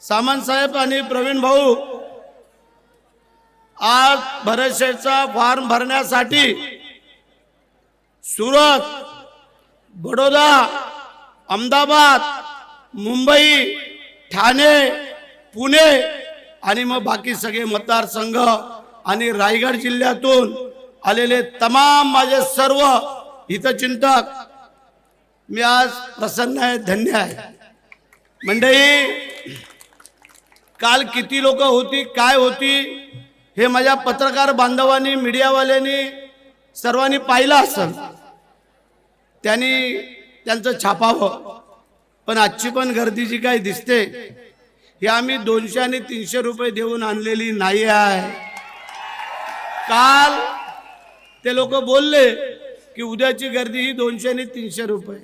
सामंत साहेब आणि प्रवीण भाऊ आज भरत शेठचा फॉर्म भरण्यासाठी सुरत, बडोदा, अहमदाबाद, मुंबई, ठाणे, पुणे आणि मग बाकी सगळे मतदारसंघ आणि रायगड जिल्ह्यातून आलेले तमाम माझे सर्व हितचिंतक मी आज प्रसन्न आहे, धन्य आहे। मंडळी, काल किती लोक होती, काय होती हे माझ्या पत्रकार बांधवांनी, मीडियावाल्यांनी सर्वांनी पाहिलं असेल, त्यांनी त्यांचं छापावं। पण आजची पण गर्दी जी काही दिसते हे आम्ही 200 आणि 300 रुपये देऊन आणलेली नाही आहे। काल ते लोक बोलले की उद्याची गर्दी ही 200 आणि 300 रुपये।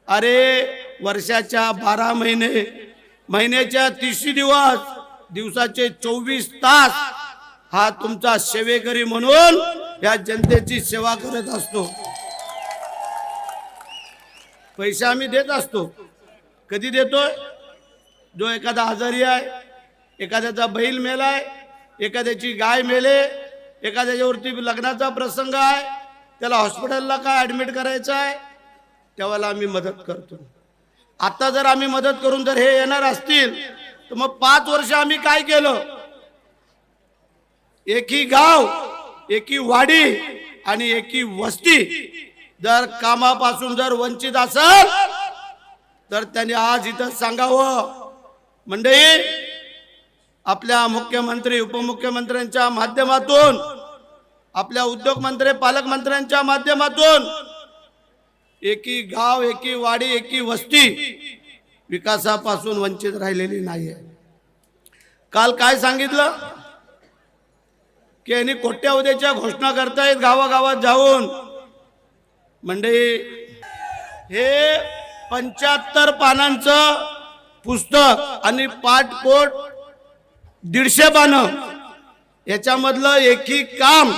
अरे वर्षाच्या 12 महिने, महिन्याच्या 30 दिवस, दिवसाचे 24 तास हा तुमचा सेवेकरी म्हणून या जनतेची सेवा करत असतो। पैसे आम्ही देत असतो। कधी देतोय? जो एखादा आजारी आहे, एखाद्याचा बैल मेलाय, एखाद्याची गाय मेले, एखाद्याच्यावरती लग्नाचा प्रसंग आहे, त्याला हॉस्पिटलला काय ॲडमिट करायचं आहे, तेव्हा आम्ही मदत करतो। आता जर आम्ही मदत करून जर हे येणार असतील तर मग 5 वर्ष आम्ही काय केलं? एकी गाव, एकी वाडी आणि एकी वस्ती जर कामापासून जर वंचित असेल तर त्यांनी आज इथं सांगावं। मंडळी, आपल्या मुख्यमंत्री, उपमुख्यमंत्र्यांच्या माध्यमातून, आपल्या उद्योगमंत्री, पालकमंत्र्यांच्या माध्यमातून एकी गाव, एकी वाडी, एकी वस्ती विकासापासून वंचित राहिलेली नाहीये। काल काय सांगितलं की यांनी कोट्यावधीच्या घोषणा करतायत गावागावात जाऊन। मंडळी, हे 75 पानांचं पुस्तक आणि पाठपोट 150 पानं, याच्यामधलं एकही काम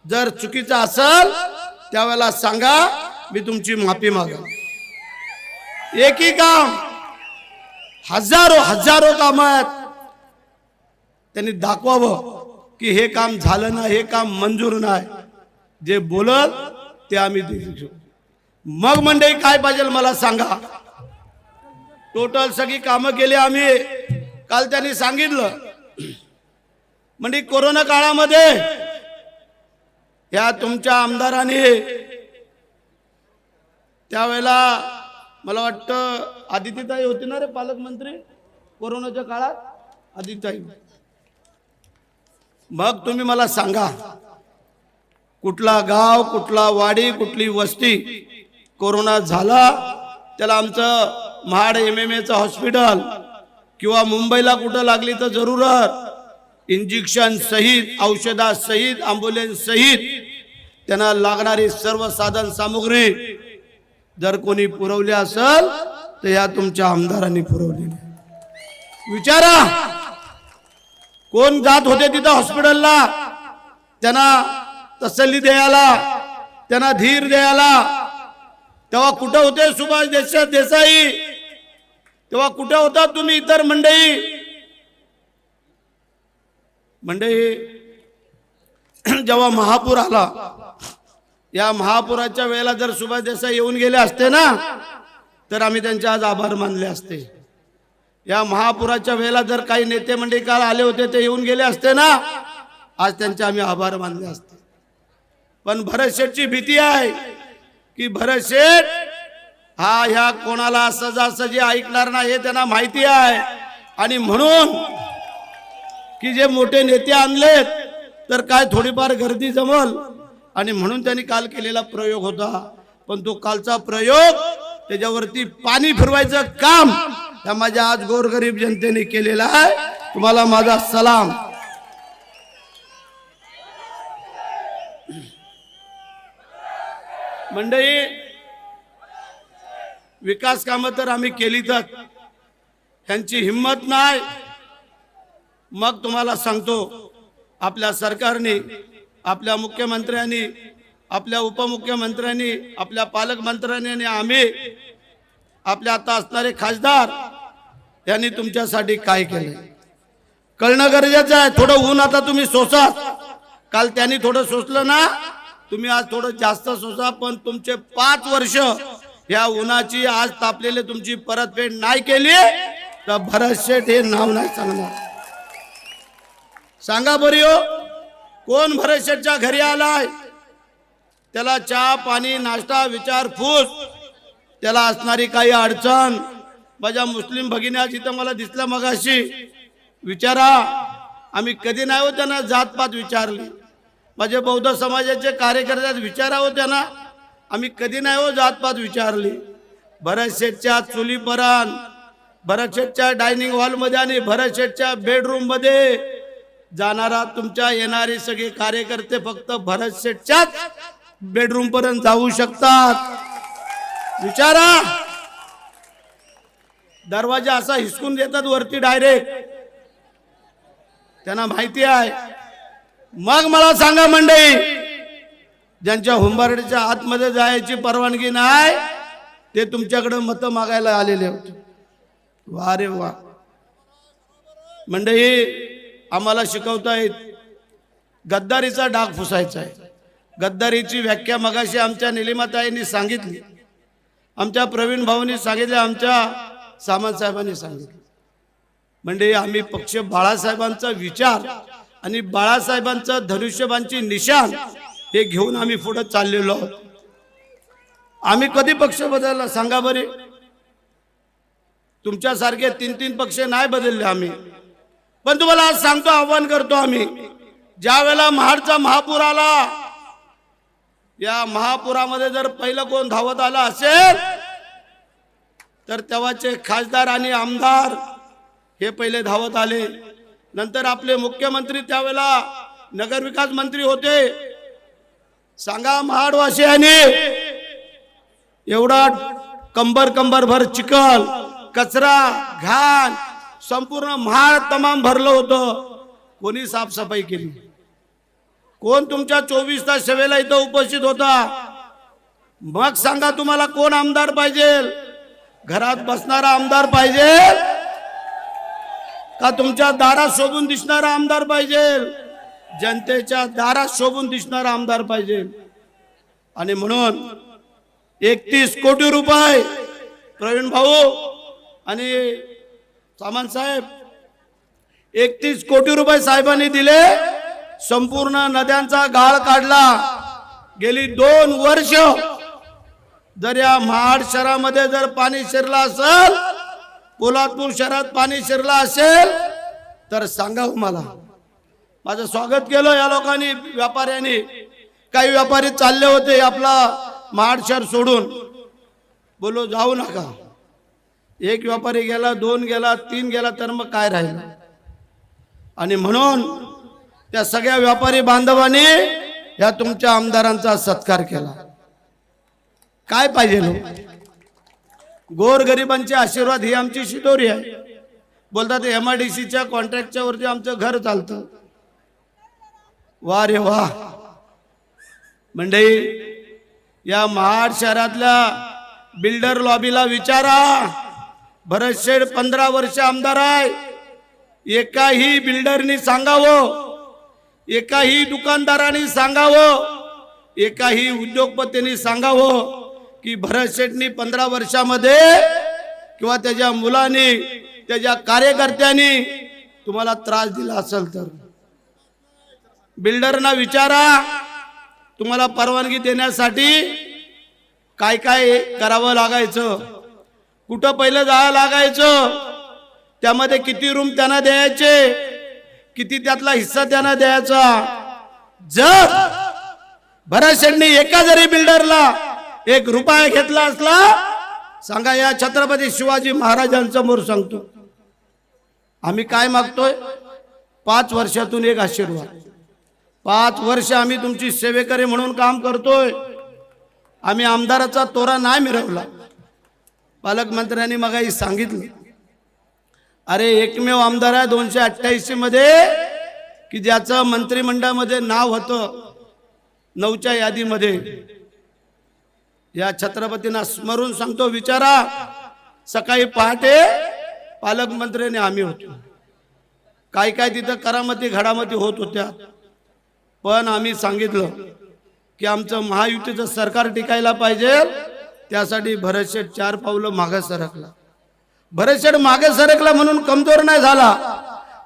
जर चुकीचं असेल त्यावेळेला सांगा, मी तुमची माफी मागेन। एकही काम, हजारो काम आहेत, त्यांनी दाखवावं की हे काम झालं ना, हे काम मंजूर नाही। जे बोलल ते आम्ही देऊ। मग मंडळी काय पाहिजे मला सांगा। टोटल सगळी कामं केली आम्ही। काल त्यांनी सांगितलं म्हणजे कोरोना काळामध्ये या तुमच्या आमदारांनी, त्यावेळेला मला वाटतं आदित्यताई होती ना रे पालकमंत्री कोरोनाच्या काळात, आदित्यताई। मग तुम्ही मला सांगा, कुठला गाव, कुठला वाडी, कुठली वस्ती कोरोना झाला त्याला आमचं महाड MMAचं हॉस्पिटल किंवा मुंबईला कुठं लागली तर जरूरत इंजेक्शन सहित, औषधा सहित, ॲम्ब्युलन्स सहित त्यांना लागणारी सर्व साधन सामुग्री जर कोणी पुरवली असेल तर या तुमच्या आमदारांनी पुरवलेली। विचारा कोण जात होते तिथं हॉस्पिटलला, त्यांना तसल्ली द्यायला, त्यांना धीर द्यायला। तेव्हा कुठं होते सुभाष देसाई? तेव्हा कुठं होता तुम्ही इतर मंडळी? जेव्हा महापूर आला, या महापुराच्या वेळेला जर सुभाष देसाई येऊन गेले असते ना तर आम्ही त्यांचे आज आभार मानले असते। या महापुराच्या वेळेला जर काही नेते मंडळी काल आले होते ते येऊन गेले असते ना, आज त्यांचे आम्ही आभार मानले असते। पण भरत शेठची भीती आहे की भरत शेठ हा ह्या कोणाला सजासजी ऐकणार नाही हे त्यांना माहिती आहे। आणि म्हणून की जे मोठे नेते आणलेत तर काय थोडीफार गर्दी जमल, आणि म्हणून त्यांनी काल केलेला प्रयोग होता। पण तो कालचा प्रयोग, त्याच्यावरती पाणी फिरवायचं काम त्या माझ्या आज गोरगरीब जनतेने केलेला आहे। तुम्हाला माझा सलाम। मंडळी, विकास कामं तर आम्ही केली तर ह्यांची हिम्मत नाही। मग तुम्हाला सांगतो, आपल्या सरकारने, आपल्या मुख्यमंत्र्यांनी, आपल्या उपमुख्यमंत्र्यांनी, आपल्या पालकमंत्र्यांनी आणि आम्ही, आपल्या आता असणारे खासदार यांनी तुमच्यासाठी काय केले कळणं गरजेचं आहे. थोडं ऊन आता तुम्ही सोसा, काल त्यांनी थोडं सोसलं ना, तुम्ही आज थोडं जास्त सोसा, पण तुमचे 5 वर्ष या उन्हाची आज तापलेले तुमची परतफेड नाही केली तर भरत शेठ हे नाव नाही सांगणार. सांगा बरी हो, कोण भरत शेठच्या घरी आलाय? त्याला चहा पाणी नाश्ता विचारपूस, त्याला असणारी काही अडचण. माझ्या मुस्लिम भगिनी आज इथं मला दिसल्या मगाशी, विचारा. आम्ही कधी नाही हो त्यांना जातपात विचारली. माझे बौद्ध समाजाचे कार्यकर्ते विचारा हो त्यांना, आम्ही कधी नाही हो जातपात विचारली. भरत शेठच्या चुलीपर्यंत, भरत शेठच्या डायनिंग हॉलमध्ये आणि भरत शेठच्या बेडरूम मध्ये जाणारा तुमच्या येणारे सगळे कार्यकर्ते फक्त भरत शेठच्याच बेडरूम पर्यंत जाऊ शकतात. विचारा. दरवाजा असा हिसकून देतात वरती डायरेक्ट, त्यांना माहिती आहे. मग मला सांगा मंडळी, ज्यांच्या हुंबारडीच्या आतमध्ये जायची परवानगी नाही ते तुमच्याकडे मतं मागायला आलेले होते. वा रे वा. मंडळी, आम्हाला शिकवतायत गद्दारीचा डाग फुसायचा आहे. गद्दारीची व्याख्या मगाशी आमच्या निलिमाताईंनी सांगितली, आमच्या प्रवीण भाऊंनी सांगितले, आमच्या सामंत साहेबांनी सांगितलं. म्हणजे आम्ही पक्ष बाळासाहेबांचा विचार आणि बाळासाहेबांचं धनुष्यबाणची निशाण हे घेऊन आम्ही पुढे चाललेलो आहोत. आम्ही कधी पक्ष बदलला सांगा बरे? तुमच्यासारखे 3-3 पक्ष नाही बदलले आम्ही. पण तुम्हाला आज सांगतो, आव्हान करतो आम्ही, ज्या वेळेला महाडचा महापूर आला, या महापुरामध्ये जर पहिलं कोण धावत आला असेल तर तेव्हाचे खासदार आणि आमदार हे पहिले धावत आले. नंतर आपले मुख्यमंत्री त्यावेळेला नगरविकास मंत्री होते. सांगा महाडवासियांनी, एवढा कंबरभर चिखल कचरा घाण संपूर्ण महाड तमाम भरलं होतं. कोणी साफसफाई केली? कोण तुमच्या 24 तास सेवेला इथं उपस्थित होता? मग सांगा तुम्हाला कोण आमदार पाहिजे? घरात बसणारा आमदार पाहिजे का तुमच्या दारात शोभून दिसणारा आमदार पाहिजे? जनतेच्या दारात शोभून दिसणारा आमदार पाहिजे. आणि म्हणून 31 कोटी रुपये प्रवीण भाऊ आणि सामंत साहेब, 31 कोटी रुपये साहेबांनी दिले. संपूर्ण नद्यांचा गाळ काढला. गेली 2 वर्ष जर या महाड शहरामध्ये जर पाणी शिरला असेल, पोलादपूर शहरात पाणी शिरला असेल तर सांगा मला. माझं स्वागत केलं या लोकांनी, व्यापाऱ्यांनी. काही व्यापारी चालले होते आपला महाड शहर सोडून, बोलो जाऊ नका. एक व्यापारी गेला, 2 गेला, 3 गेला, तर मग काय राहिलं? आणि म्हणून त्या सगळ्या व्यापारी बांधवांनी या तुमच्या आमदारांचा सत्कार केला. काय पाहिजे लो? गोरगरिबांचे आशीर्वाद ही आमची शिदोरी आहे. बोलतात MIDCच्या कॉन्ट्रॅक्टच्या वरती आमचं घर चालतं. वा रे वा. मंडळी, या महाड शहरातल्या बिल्डर लॉबीला विचारा. भरत शेठ 15 वर्ष आमदार आहे. एकाही बिल्डरनी सांगावं, एकाही दुकानदारांनी सांगावं, एकाही उद्योगपतींनी सांगावं की भरत शेठनी 15 वर्षामध्ये किंवा त्याच्या मुलांनी, त्याच्या कार्यकर्त्यांनी तुम्हाला त्रास दिला असेल तर. बिल्डरना विचारा, तुम्हाला परवानगी देण्यासाठी काय काय करावं लागायचं, कुठं पहिलं जायला लागायचं, त्यामध्ये किती रूम त्यांना द्यायचे, किती त्यातला हिस्सा त्यांना द्यायचा. जर भरत शेठनी एका जरी बिल्डरला 1 रुपया घेतला असला, सांगा या छत्रपती शिवाजी महाराजांसमोर सांगतो, आम्ही काय मागतोय? 5 वर्षातून एक आशीर्वाद. 5 वर्ष आम्ही तुमची सेवेकरी म्हणून काम करतोय. आम्ही आमदाराचा तोरा नाही मिरवला. पालकमंत्र्यांनी मगाही सांगितलं, अरे एकमेव आमदार आहे 288 मध्ये की ज्याचं मंत्रिमंडळामध्ये नाव होतं 9च्या यादीमध्ये. या छत्रपतींना स्मरून सांगतो, विचारा. सकाळी पहाटे पालकमंत्र्याने आम्ही होतो. काय काय तिथं करामती घडामती होत होत्या, पण आम्ही सांगितलं की आमचं महायुतीचं सरकार टिकायला पाहिजे. त्यासाठी भरत शेठ 4 पावलं मागे सरकला. भरत शेठ मागे सरकला म्हणून कमजोर नाही झाला,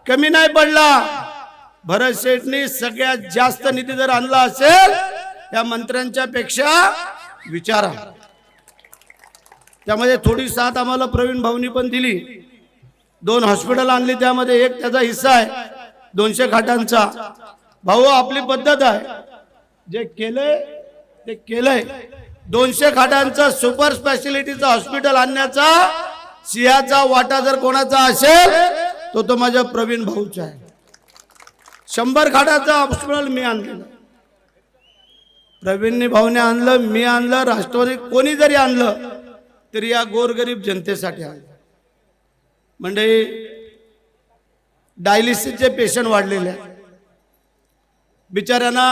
कमी नाही पडला. भरत शेठनी सगळ्यात जास्त निधी जर आणला असेल या मंत्र्यांच्या पेक्षा विचारा. त्यामध्ये थोडी साथ आम्हाला प्रवीण भाऊनी पण दिली. 2 हॉस्पिटल आणली, त्यामध्ये एक त्याचा हिस्सा आहे 200 खाटांचा. भाऊ आपली पद्धत आहे, जे केलंय ते केलंय. 200 खाटांचा सुपर स्पेशालिटीचं हॉस्पिटल आणण्याचा सिंहाचा वाटा जर कोणाचा असेल तो माझ्या प्रवीण भाऊचा आहे. 100 खाटाचा हॉस्पिटल मी आणलेलं, प्रवीण भाऊने आणलं, मी आणलं, राष्ट्रवादी कोणी जरी आणलं तरी या गोरगरीब जनतेसाठी आणलं. म्हणजे डायलिसिसचे पेशंट वाढलेले आहेत. बिचाऱ्यांना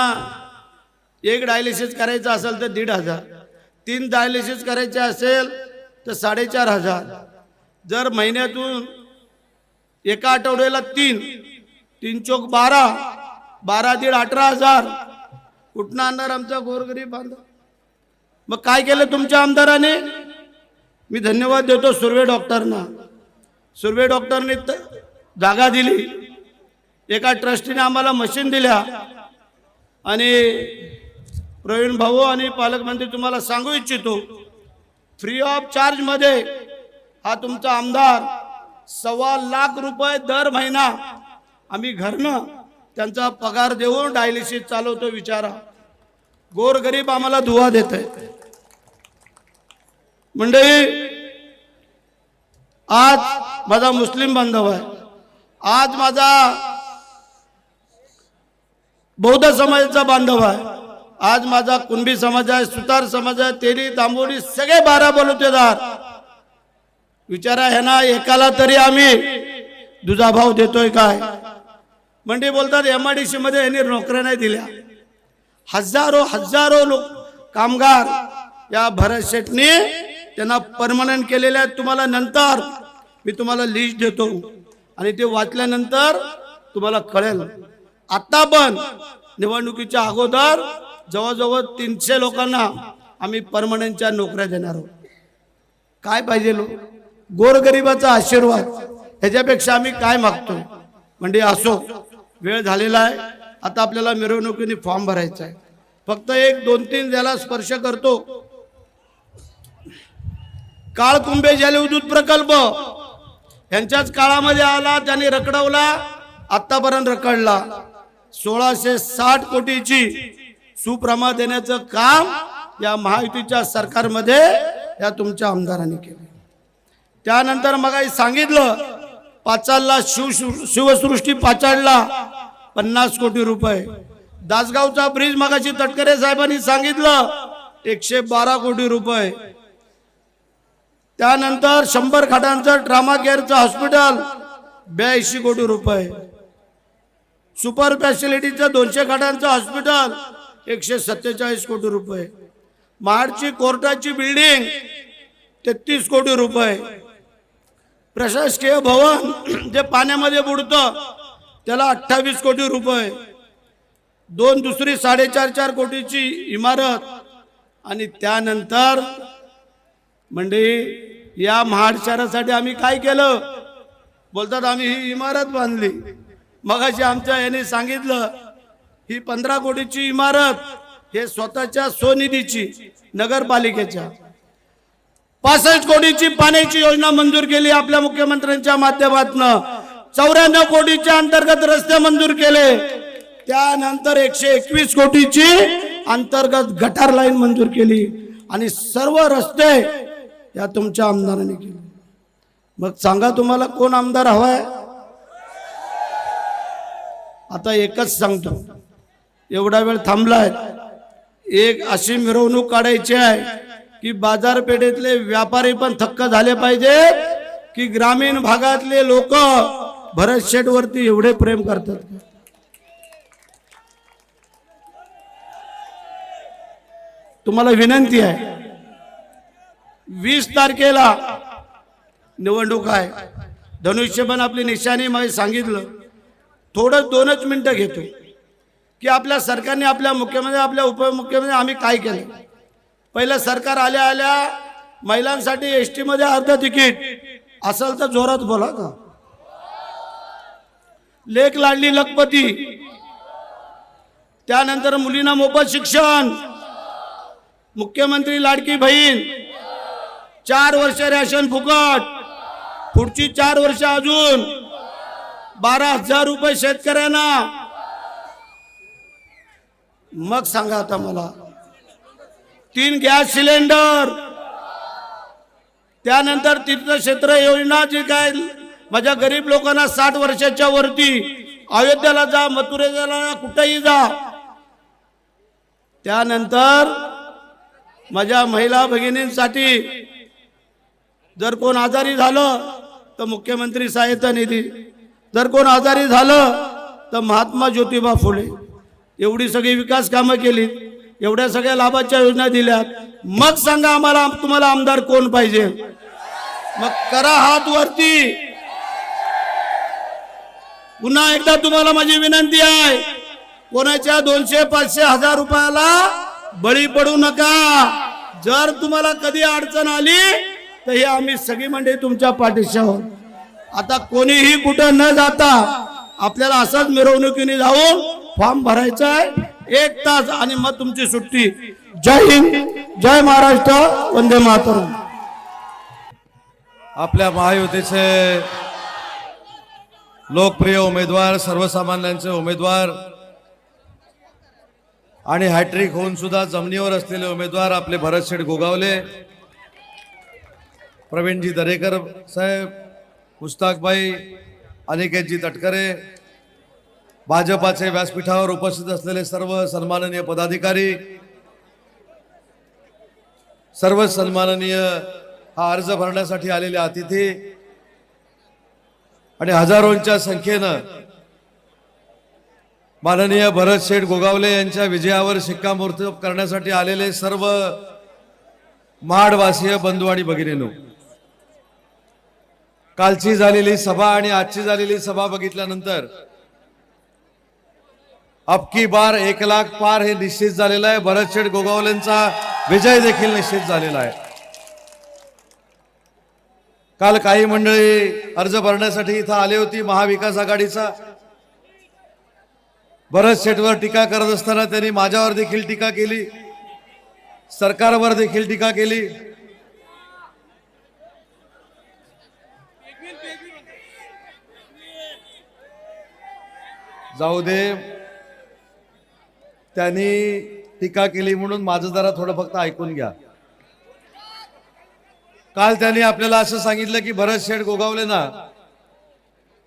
एक डायलिसिस करायचं असेल तर 1,500, 3 डायलिसिस करायचे असेल तर 4,500. जर महिन्यातून एका आठवड्याला 3 चोक 12, 12 दीड 18,000 कुठनं आणणार आमचा गोरगरीब बांधव? मग काय केलं तुमच्या आमदाराने? मी धन्यवाद देतो सुर्वे डॉक्टरना. सुर्वे डॉक्टरने जागा दिली, एका ट्रस्टीने आम्हाला मशीन दिल्या. आणि प्रवीण भाऊ आणि पालकमंत्री तुम्हाला सांगू इच्छितो, फ्री ऑफ चार्ज मध्ये हा तुमचा आमदार 1.25 लाख रुपये दर महिना आम्ही घरनं त्यांचा पगार देऊन डायलिसिस चालवतो. विचारा, गोरगरीब आम्हाला दुवा देत आहे. मंडळी, आज माझा मुस्लिम बांधव आहे, आज माझा बौद्ध समाजाचा बांधव आहे, आज माझा कुणबी समाज आहे, सुतार समाज आहे, तेली तांबोली सगळे 12 बलुतेदार. विचारा ह्यांना एकाला तरी आम्ही दुजाभाव देतोय काय? म्हणजे बोलतात MIDC मध्ये यांनी नोकऱ्या नाही दिल्या. हजारो लोक कामगार या भरत शेठने त्यांना परमनंट केलेले आहेत. तुम्हाला नंतर मी तुम्हाला लिस्ट देतो आणि ते वाचल्यानंतर तुम्हाला कळेल. आता पण निवडणुकीच्या अगोदर जवळजवळ 300 लोकांना आम्ही परमनंटच्या नोकऱ्या देणार आहोत. काय पाहिजे? गोरगरिबाचा आशीर्वाद, ह्याच्यापेक्षा आम्ही काय मागतोय? म्हणजे असो, वेळ झालेला आहे. आता आपल्याला मिरवणुकीने फॉर्म भरायचा आहे. फक्त 1-2-3 ज्याला स्पर्श करतो. काळकुंभे जलविद्युत प्रकल्प यांच्याच काळामध्ये आला, त्यांनी रखडवला, आतापर्यंत रखडला. 1660 कोटीची सुप्रमा देण्याचं काम या महायुतीच्या सरकारमध्ये या तुमच्या आमदारांनी केलं. त्यानंतर मग सांगितलं, पाचालला शिवसृष्टी पाचाडला 50 कोटी रुपये. दासगावचा ब्रिज मगाशी तटकरे साहेबांनी सांगितलं 112 कोटी रुपये. त्यानंतर 100 खाटांचं ट्रामा केअरचं हॉस्पिटल 82 कोटी रुपये. सुपर स्पेशालिटीचं 200 खाटांचं हॉस्पिटल 147 कोटी रुपये. महाडची कोर्टाची बिल्डिंग 33 कोटी रुपये. प्रशासकीय भवन जे पाण्यामध्ये बुडतं त्याला 28 कोटी रुपये. 2 दुसरी 4.5 कोटीची इमारत. आणि त्यानंतर म्हणजे या महाड शहरासाठी आम्ही काय केलं? बोलतात आम्ही ही इमारत बांधली. मगाशी आमच्या याने सांगितलं ही 15 कोटीची इमारत हे स्वतःच्या स्वनिधीची नगरपालिकेच्या. 65 कोटीची पाण्याची योजना मंजूर केली आपल्या मुख्यमंत्र्यांच्या माध्यमातून. 94 कोटीच्या अंतर्गत रस्ते मंजूर केले. त्यानंतर 121 कोटीची अंतर्गत गटार लाईन मंजूर केली. आणि सर्व रस्ते या तुमच्या आमदारांनी केले. मग सांगा तुम्हाला कोण आमदार हवाय? आता एकच सांगतो, एवढा वेळ थांबलाय. एक अशी मिरवणूक काढायची आहे की बाजारपेठेतले व्यापारी पण थक्क झाले पाहिजेत की ग्रामीण भागातले लोक भरत शेठ वरती एवढे प्रेम करतात. तुम्हाला विनंती आहे, 20 तारखेला निवडणूक आहे. धनुष्यबाण आपली निशाणी मला सांगितलं. थोडं 2च मिनिटं घेतो की आपल्या सरकारने, आपल्या मुख्यमंत्री, आपल्या उपमुख्यमंत्री आम्ही काय केलं. पहिलं सरकार आल्या आल्या महिलांसाठी एसटी मध्ये अर्ध तिकीट असेल तर जोरात बोला का. लेक लाडली लखपती, त्यानंतर मुलींना मोफत शिक्षण, मुख्यमंत्री लाडकी बहीण, 4 वर्ष रेशन फुकट, पुढची 4 वर्ष अजून 12,000 रुपये शेतकऱ्यांना. मग सांगा आता मला 3 गॅस सिलेंडर, त्यानंतर तीर्थक्षेत्र योजना जी काय माझ्या गरीब लोकांना 60 वर्षाच्या वरती अयोध्येला जा, मथुरेला जा, कुठेही जा. त्यानंतर माझ्या महिला भगिनींसाठी जर कोण आजारी झालं तर मुख्यमंत्री सहायता निधी, जर कोण आजारी झालं तर महात्मा ज्योतिबा फुले. एवढी सगळी विकास कामं केली, एवढ्या सगळ्या लाभाच्या योजना दिल्यात. मग सांगा आम्हाला, तुम्हाला आमदार कोण पाहिजे. मग करा हात वरती. पुन्हा एकदा तुम्हाला माझी विनंती आहे, कोणाच्या 200, 500, 1000 रुपयाला बळी पडू नका. जर तुम्हाला कधी अडचण आली तर हे आम्ही सगळी मंडळी तुमच्या पाठीशी आहोत. आता कोणीही कुठं न जाता आपल्याला असंच मिरवणुकीने जाऊन फॉर्म भरायचा आहे 1 तास आणि मग तुमची सुट्टी. जय हिंद, जय महाराष्ट्र, वंदे मातरम. आपल्या महायुतीचे लोकप्रिय उमेदवार, सर्वसामान्यांचे उमेदवार आणि हॅट्रिक होऊन सुद्धा जमिनीवर असलेले उमेदवार आपले भरतशेठ गोगावले, प्रवीणजी दरेकर साहेब, मुस्ताकबाई, अनिकेतजी तटकरे, भाजपाचे व्यासपीठावर उपस्थित असलेले सर्व सन्माननीय पदाधिकारी, सर्व सन्माननीय हा अर्ज भरण्यासाठी आलेले अतिथी आणि हजारोंच्या संख्येनं माननीय भरतशेठ गोगावले यांच्या विजयावर शिक्कामोर्तब करण्यासाठी आलेले सर्व महाडवासीय बंधू आणि भगिनींनो, कालची झालेली सभा आणि आजची झालेली सभा बघितल्यानंतर अबकी बार 1 लाख पार हे निश्चित झालेलं आहे. भरतशेठ गोगावलेंचा विजय देखील निश्चित झालेला आहे. काल काही मंडळी अर्ज भरण्यासाठी इथं आली होती महाविकास आघाडीचा. भरतशेठवर टीका करत असताना त्यांनी माझ्यावर देखील टीका केली, सरकारवर देखील टीका केली. जाऊ दे, त्यांनी टीका केली म्हणून माझं जरा थोडं फक्त ऐकून घ्या. काल त्यांनी आपल्याला असं सांगितलं की भरतशेठ गोगावलेंना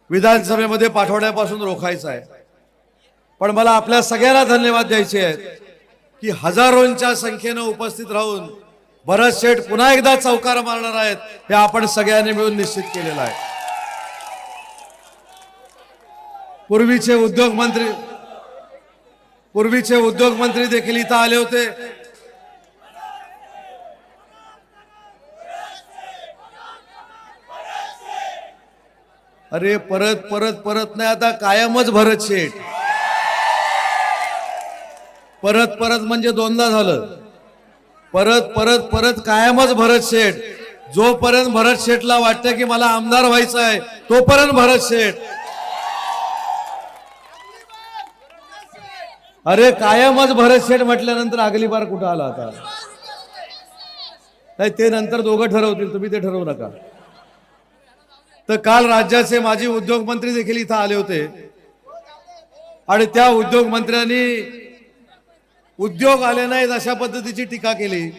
विधानसभेमध्ये पाठवण्यापासून रोखायचं आहे. पण मला आपल्या सगळ्यांना धन्यवाद द्यायचे आहेत की हजारोंच्या संख्येनं उपस्थित राहून भरतशेठ पुन्हा एकदा चौकार मारणार आहेत हे आपण सगळ्यांनी मिळून निश्चित केलेलं आहे. पूर्वीचे उद्योगमंत्री देखील इथं आले होते. अरे परत नाही, आता कायमच भरतशेठ. परत म्हणजे 2दा झालं. परत कायमच भरतशेठ. जोपर्यंत भरतशेठला वाटतं की मला आमदार व्हायचं आहे तोपर्यंत भरतशेठ. अरे कायमच भरतशेठ म्हटल्यानंतर अगली बार कुठं आला आता. नाही, ते नंतर दोघं ठरवतील, तुम्ही ते ठरवू नका. तर काल राज्याचे माजी उद्योगमंत्री देखील इथं आले होते आणि त्या उद्योगमंत्र्यांनी उद्योग आले नाहीत अशा पद्धतीची टीका केली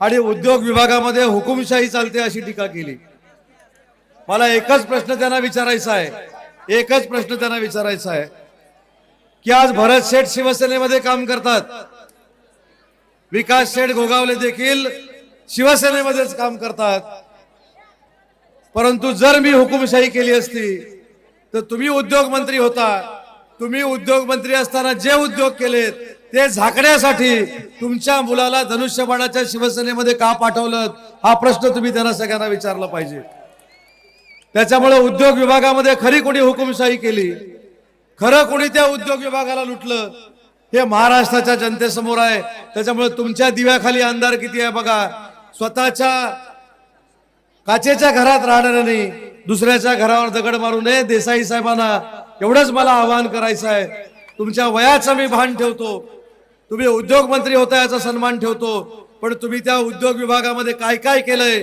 आणि उद्योग विभागामध्ये हुकुमशाही चालते अशी टीका केली. मला एकच प्रश्न त्यांना विचारायचा आहे की आज भरतशेठ शिवसेनेमध्ये काम करतात, विकास शेठ गोगावले देखील शिवसेनेमध्येच काम करतात. परंतु जर मी हुकुमशाही केली असती तर तुम्ही उद्योगमंत्री होता. तुम्ही उद्योगमंत्री असताना जे उद्योग केलेत ते झाकण्यासाठी तुमच्या मुलाला धनुष्यबाणाच्या शिवसेनेमध्ये का पाठवलं, हा प्रश्न तुम्ही त्यांना सगळ्यांना विचारला पाहिजे. त्याच्यामुळे उद्योग विभागामध्ये खरी कोणी हुकुमशाही केली, खरं कोणी त्या उद्योग विभागाला लुटलं, हे महाराष्ट्राच्या जनतेसमोर आहे. त्याच्यामुळे तुमच्या दिव्याखाली अंधार किती आहे बघा. स्वतःच्या काचेच्या घरात राहणाऱ्यांनी दुसऱ्याच्या घरावर दगड मारू नये. देसाई साहेबांना एवढंच मला आवाहन करायचं आहे. तुमच्या वयाचं मी भान ठेवतो, तुम्ही उद्योग मंत्री होता याचा सन्मान ठेवतो, पण तुम्ही त्या उद्योग विभागामध्ये काय काय केलंय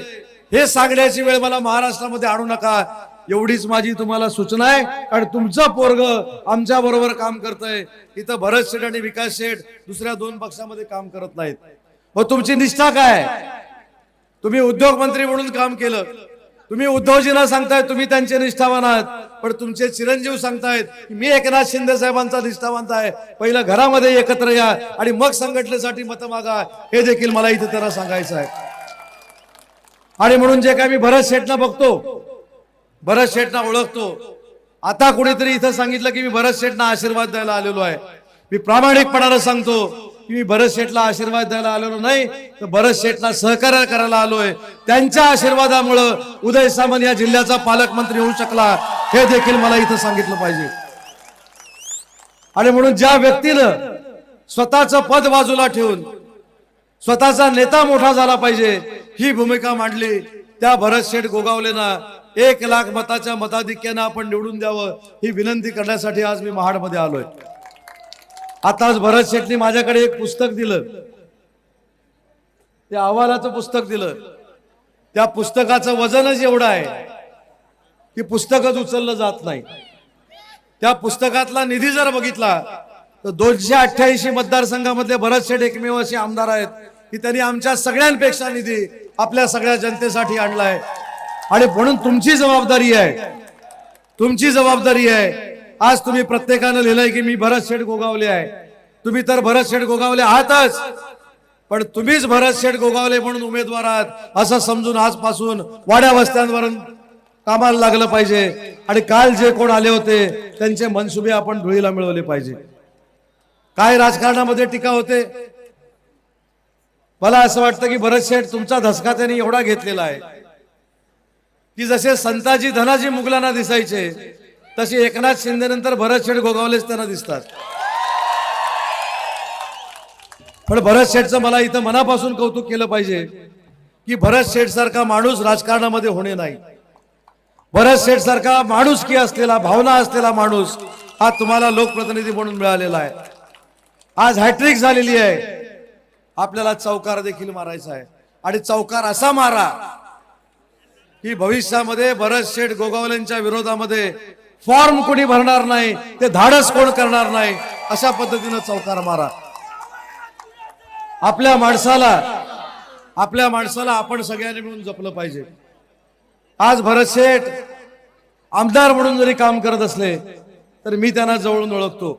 हे सांगण्याची वेळ मला महाराष्ट्रामध्ये आणू नका, एवढीच माझी तुम्हाला सूचना आहे. कारण तुमचं पोरग आमच्या बरोबर काम करतंय. इथं भरत शेठ आणि विकास शेठ दुसऱ्या 2 पक्षामध्ये काम करत नाहीत. मग तुमची निष्ठा काय? तुम्ही उद्योग मंत्री म्हणून काम केलं. तुम्ही उद्धवजींना सांगताय तुम्ही त्यांचे निष्ठावान आहात, पण तुमचे चिरंजीव सांगतायत मी एकनाथ शिंदे साहेबांचा निष्ठावंत आहे. पहिलं घरामध्ये एकत्र या आणि मग संघटनेसाठी मतं मागा, हे देखील मला इथे त्यांना सांगायचं आहे. आणि म्हणून जे काय मी भरत शेठना बघतो, भरत शेठना ओळखतो. आता कुणीतरी इथं सांगितलं की मी भरत शेठना आशीर्वाद द्यायला आलेलो आहे. मी प्रामाणिकपणानं सांगतो की मी भरत शेठला आशीर्वाद द्यायला आलेलो नाही, तर भरत शेठला सहकार्य करायला आलोय. त्यांच्या आशीर्वादामुळं उदय सामंत या जिल्ह्याचा पालकमंत्री होऊ शकला, हे देखील मला इथं सांगितलं पाहिजे. आणि म्हणून ज्या व्यक्तीनं स्वतःचं पद बाजूला ठेवून स्वतःचा नेता मोठा झाला पाहिजे ही भूमिका मांडली, त्या भरत शेठ गोगावलेना 1 लाख मताच्या मताधिक्यानं आपण निवडून द्यावं ही विनंती करण्यासाठी आज मी महाडमध्ये आलोय. आताच भरत शेठनी माझ्याकडे एक पुस्तक दिलं, त्या अहवालाचं पुस्तक दिलं. त्या पुस्तकाचं वजनच एवढं आहे की पुस्तकच उचललं जात नाही. त्या पुस्तकातला निधी जर बघितला तर 288 मतदारसंघामधले भरत शेठ एकमेव असे आमदार आहेत की त्यांनी आमच्या सगळ्यांपेक्षा निधी आपल्या सगळ्या जनतेसाठी आणलाय. आणि म्हणून तुमची जबाबदारी आहे, तुमची जबाबदारी आहे. आज तुम्ही प्रत्येकानं लिहिलंय की मी भरत शेठ गोगावले आहे. तुम्ही तर भरत शेठ गोगावले आहातच, पण तुम्हीच भरत शेठ गोगावले म्हणून उमेदवार आहात असं समजून आजपासून वाड्या वस्त्यांवर कामाला लागलं पाहिजे. आणि काल जे कोण आले होते त्यांचे मनसुबे आपण धुळीला मिळवले पाहिजे. काय राजकारणामध्ये टीका होते, मला असं वाटतं की भरत शेठ तुमचा धसका त्यांनी एवढा घेतलेला आहे की जसे संताजी धनाजी मुघलांना दिसायचे तसे एकनाथ शिंदे नंतर भरत शेठ गोगावलेच त्यांना दिसतात. पण भरत शेठचं मला इथं मनापासून कौतुक केलं पाहिजे की भरत शेठ सारखा माणूस राजकारणामध्ये होणे नाही. भरत शेठ सारखा माणुसकी असलेला, भावना असलेला माणूस हा तुम्हाला लोकप्रतिनिधी म्हणून मिळालेला आहे. आज हॅट्रिक झालेली आहे. आपल्याला चौकार देखील मारायचा आहे आणि चौकार असा मारा की भविष्यामध्ये भरत शेठ गोगावलेंच्या विरोधामध्ये फॉर्म कोणी भरणार नाही, ते धाडस कोण करणार नाही, अशा पद्धतीनं चौकार मारा. आपल्या माणसाला आपण सगळ्यांनी मिळून जपलं पाहिजे. आज भरत शेठ आमदार म्हणून जरी काम करत असले तर मी त्यांना जवळून ओळखतो.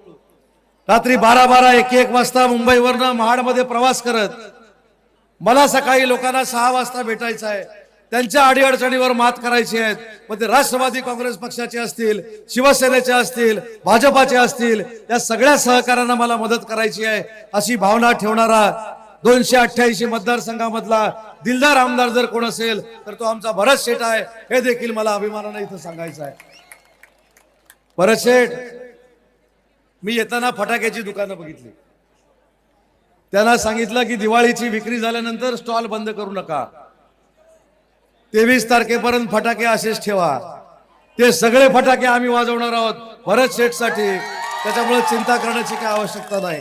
रात्री 12-12, 1-1 वाजता मुंबईवरनं महाडमध्ये प्रवास करत मला सकाळी लोकांना 6 वाजता भेटायचं आहे. त्यांच्या अडीअडचणीवर मात करायची आहेत. मग ते राष्ट्रवादी काँग्रेस पक्षाचे असतील, शिवसेनेचे असतील, भाजपाचे असतील, या सगळ्या सहकाऱ्यांना मला मदत करायची आहे अशी भावना ठेवणारा 288 मतदारसंघामधला दिलदार आमदार जर कोण असेल तर तो आमचा भरत शेठ आहे, हे देखील मला अभिमानाने इथं सांगायचं आहे. भरत शेठ, मी येताना फटाक्याची दुकानं बघितली. त्यांना सांगितलं की दिवाळीची विक्री झाल्यानंतर स्टॉल बंद करू नका, 23 तारखेपर्यंत फटाके असेच ठेवा. ते सगळे फटाके आम्ही वाजवणार आहोत भरत शेठसाठी, त्याच्यामुळे चिंता करण्याची काही आवश्यकता नाही.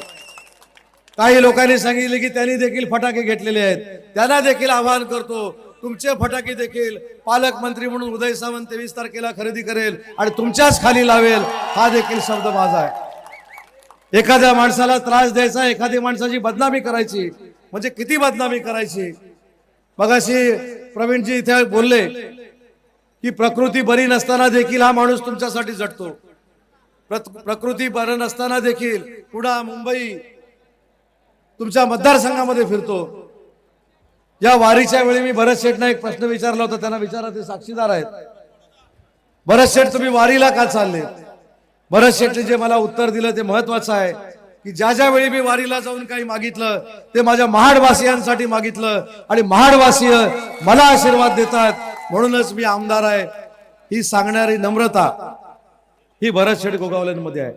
काही लोकांनी सांगितले की त्यांनी देखील फटाके घेतलेले आहेत. त्यांना देखील आवाहन करतो, तुमचे फटाके देखील पालकमंत्री म्हणून उदय सामंत 23 तारखेला खरेदी करेल आणि तुमच्याच खाली लावेल, हा देखील शब्द माझा आहे. एखाद्या माणसाला त्रास द्यायचा, एखाद्या माणसाची बदनामी करायची म्हणजे किती बदनामी करायची. मगाशी प्रवीणजी इथे बोलले की प्रकृती बरी नसताना देखील हा माणूस तुमच्यासाठी झटतो. प्रकृती बरं नसताना देखील पुणे, मुंबई तुमच्या मतदारसंघामध्ये फिरतो. या वारीच्या वेळी मी भरत शेठना एक प्रश्न विचारला होता, त्यांना विचारा, ते साक्षीदार आहेत. भरत शेठ, तुम्ही वारीला का चालले? भरत शेठने जे मला उत्तर दिलं ते महत्वाचं आहे की ज्या ज्या वेळी मी वारीला जाऊन काही मागितलं ते माझ्या महाडवासियांसाठी मागितलं आणि महाडवासीय मला आशीर्वाद देतात, म्हणूनच मी आमदार आहे. ही सांगणारी नम्रता ही भरत शेठ गोगावलेंमध्ये आहे.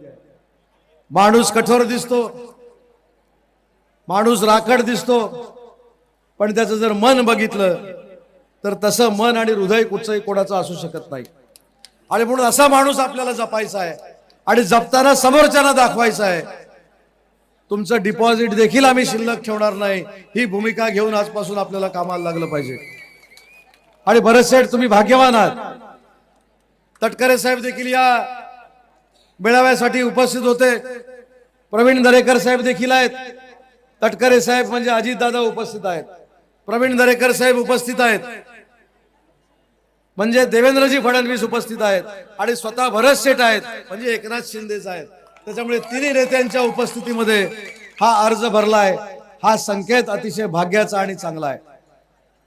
माणूस कठोर दिसतो, माणूस राखड दिसतो, पण त्याचं जर मन बघितलं तर तसं मन आणि हृदय कुठचंही कोणाचं असू शकत नाही. आणि म्हणून असा माणूस आपल्याला जपायचा आहे आणि जपताना समोरच्याला दाखवायचा आहे. तुमचं डिपॉझिट देखील आम्ही शिल्लक ठेवणार नाही, ही भूमिका घेऊन आजपासून आपल्याला कामाला लागलं पाहिजे. आणि भरत शेठ तुम्ही भाग्यवान आहात. तटकरे साहेब देखील या मेळाव्यासाठी उपस्थित होते. प्रवीण दरेकर साहेब देखील आहेत. तटकरे साहेब म्हणजे अजितदादा उपस्थित आहेत, प्रवीण दरेकर साहेब उपस्थित आहेत, म्हणजे देवेंद्रजी फडणवीस उपस्थित आहेत आणि स्वतः भरत शेठ आहेत म्हणजे एकनाथ शिंदेच आहेत. त्याच्यामुळे तिन्ही नेत्यांच्या उपस्थितीमध्ये हा अर्ज भरलाय. हा संकेत अतिशय भाग्याचा आणि चांगला आहे.